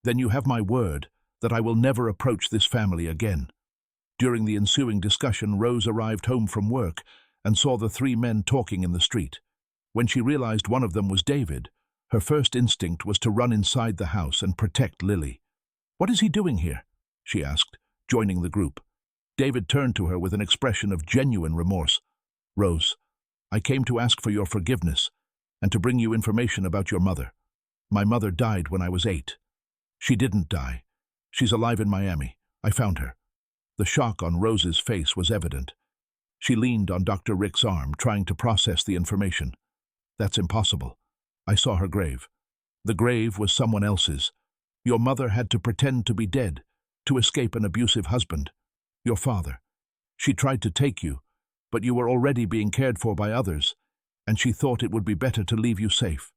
Then you have my word that I will never approach this family again." During the ensuing discussion, Rose arrived home from work and saw the 3 men talking in the street. When she realized one of them was David, her first instinct was to run inside the house and protect Lily. "What is he doing here?" she asked, joining the group. David turned to her with an expression of genuine remorse. "Rose, I came to ask for your forgiveness. and to bring you information about your mother. My mother died when I was 8. She didn't die. She's alive in Miami. I found her." The shock on Rose's face was evident. She leaned on Dr. Rick's arm, trying to process the information. "That's impossible. I saw her grave. The grave was someone else's. Your mother had to pretend to be dead, to escape an abusive husband. Your father. She tried to take you, but you were already being cared for by others, and she thought it would be better to leave you safe."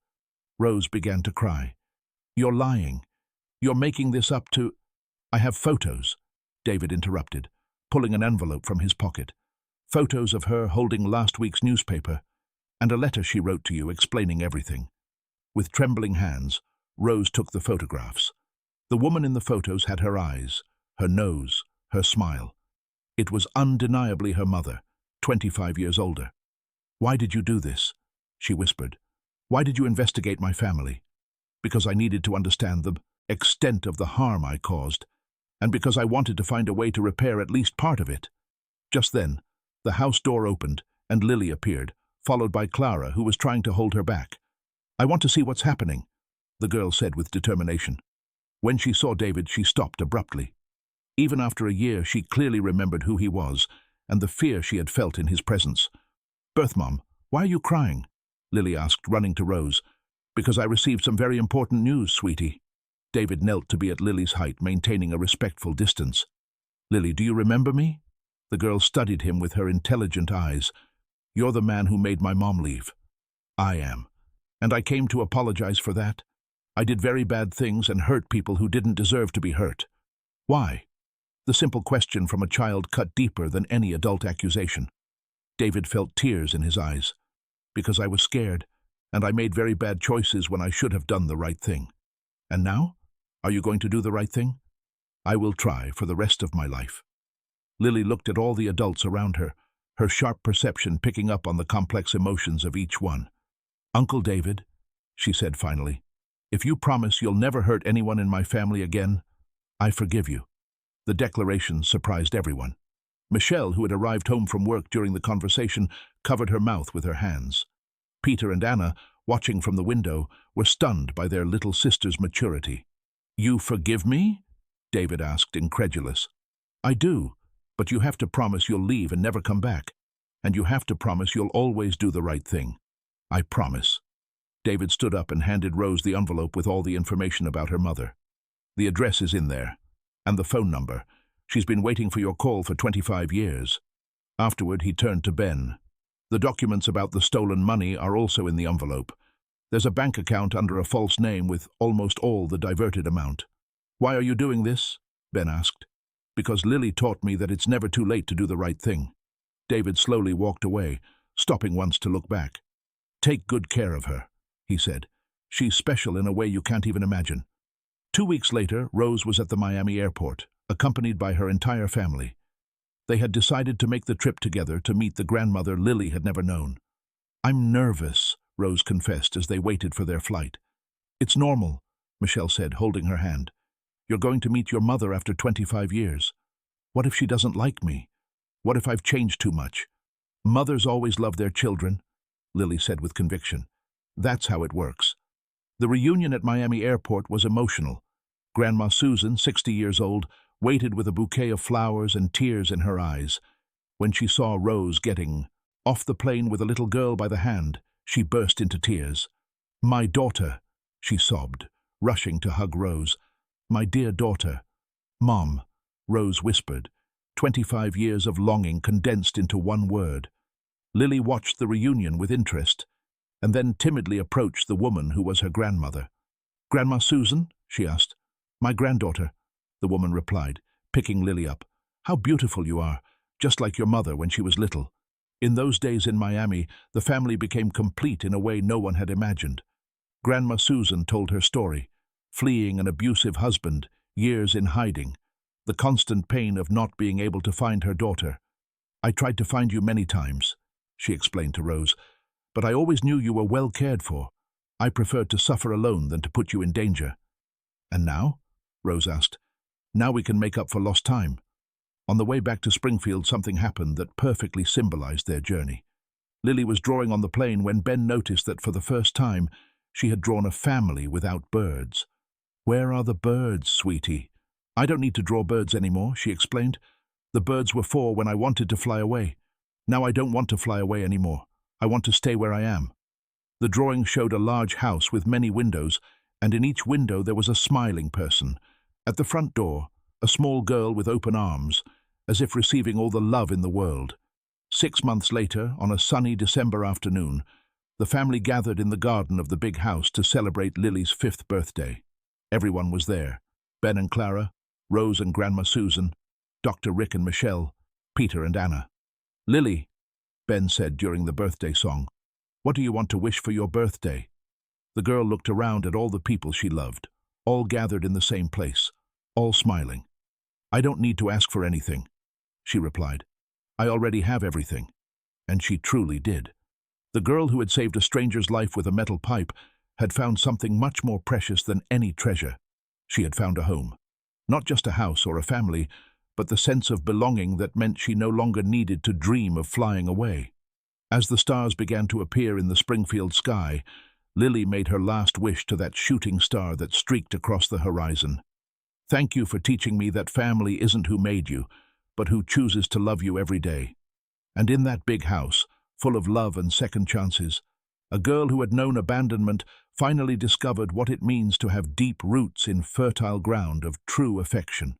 Rose began to cry. "You're lying. You're making this up to—" "I have photos," David interrupted, pulling an envelope from his pocket. "Photos of her holding last week's newspaper, and a letter she wrote to you explaining everything." With trembling hands, Rose took the photographs. The woman in the photos had her eyes, her nose, her smile. It was undeniably her mother, 25 years older. "Why did you do this?" she whispered. "Why did you investigate my family?" "Because I needed to understand the extent of the harm I caused, and because I wanted to find a way to repair at least part of it." Just then, the house door opened and Lily appeared, followed by Clara, who was trying to hold her back. "I want to see what's happening," the girl said with determination. When she saw David, she stopped abruptly. Even after a year, she clearly remembered who he was and the fear she had felt in his presence. "Birth Mom, why are you crying?" Lily asked, running to Rose. "Because I received some very important news, sweetie." David knelt to be at Lily's height, maintaining a respectful distance. "Lily, do you remember me?" The girl studied him with her intelligent eyes. "You're the man who made my mom leave." "I am. And I came to apologize for that. I did very bad things and hurt people who didn't deserve to be hurt." "Why?" The simple question from a child cut deeper than any adult accusation. David felt tears in his eyes. "Because I was scared, and I made very bad choices when I should have done the right thing." "And now? Are you going to do the right thing?" "I will try for the rest of my life." Lily looked at all the adults around her, her sharp perception picking up on the complex emotions of each one. "Uncle David," she said finally, "if you promise you'll never hurt anyone in my family again, I forgive you." The declaration surprised everyone. Michelle, who had arrived home from work during the conversation, covered her mouth with her hands. Peter and Anna, watching from the window, were stunned by their little sister's maturity. "You forgive me?" David asked, incredulous. "I do, but you have to promise you'll leave and never come back. And you have to promise you'll always do the right thing." "I promise." David stood up and handed Rose the envelope with all the information about her mother. "The address is in there, and the phone number. She's been waiting for your call for 25 years. Afterward, he turned to Ben. "The documents about the stolen money are also in the envelope. There's a bank account under a false name with almost all the diverted amount." "Why are you doing this?" Ben asked. "Because Lily taught me that it's never too late to do the right thing." David slowly walked away, stopping once to look back. "Take good care of her," he said. "She's special in a way you can't even imagine." 2 weeks later, Rose was at the Miami airport, accompanied by her entire family. They had decided to make the trip together to meet the grandmother Lily had never known. "I'm nervous," Rose confessed as they waited for their flight. "It's normal," Michelle said, holding her hand. "You're going to meet your mother after 25 years. What if she doesn't like me? What if I've changed too much?" "Mothers always love their children," Lily said with conviction. "That's how it works." The reunion at Miami Airport was emotional. Grandma Susan, 60 years old, waited with a bouquet of flowers and tears in her eyes. When she saw Rose getting off the plane with a little girl by the hand, she burst into tears. "My daughter," she sobbed, rushing to hug Rose. "My dear daughter." "Mom," Rose whispered, 25 years of longing condensed into one word. Lily watched the reunion with interest, and then timidly approached the woman who was her grandmother. "Grandma Susan?" she asked. "My granddaughter," the woman replied, picking Lily up. "How beautiful you are, just like your mother when she was little." In those days in Miami, the family became complete in a way no one had imagined. Grandma Susan told her story, fleeing an abusive husband, years in hiding, the constant pain of not being able to find her daughter. "I tried to find you many times," she explained to Rose, "but I always knew you were well cared for. I preferred to suffer alone than to put you in danger." "And now?" Rose asked. "Now we can make up for lost time." On the way back to Springfield, something happened that perfectly symbolized their journey. Lily was drawing on the plane when Ben noticed that for the first time she had drawn a family without birds. "Where are the birds, sweetie?" "I don't need to draw birds anymore," she explained. "The birds were for when I wanted to fly away. Now I don't want to fly away anymore. I want to stay where I am." The drawing showed a large house with many windows, and in each window there was a smiling person. At the front door, a small girl with open arms, as if receiving all the love in the world. 6 months later, on a sunny December afternoon, the family gathered in the garden of the big house to celebrate Lily's 5th birthday. Everyone was there: Ben and Clara, Rose and Grandma Susan, Dr. Rick and Michelle, Peter and Anna. "Lily," Ben said during the birthday song, "what do you want to wish for your birthday?" The girl looked around at all the people she loved, all gathered in the same place, all smiling. "I don't need to ask for anything," she replied. "I already have everything." And she truly did. The girl who had saved a stranger's life with a metal pipe had found something much more precious than any treasure. She had found a home. Not just a house or a family, but the sense of belonging that meant she no longer needed to dream of flying away. As the stars began to appear in the Springfield sky, Lily made her last wish to that shooting star that streaked across the horizon. "Thank you for teaching me that family isn't who made you, but who chooses to love you every day." And in that big house, full of love and second chances, a girl who had known abandonment finally discovered what it means to have deep roots in fertile ground of true affection.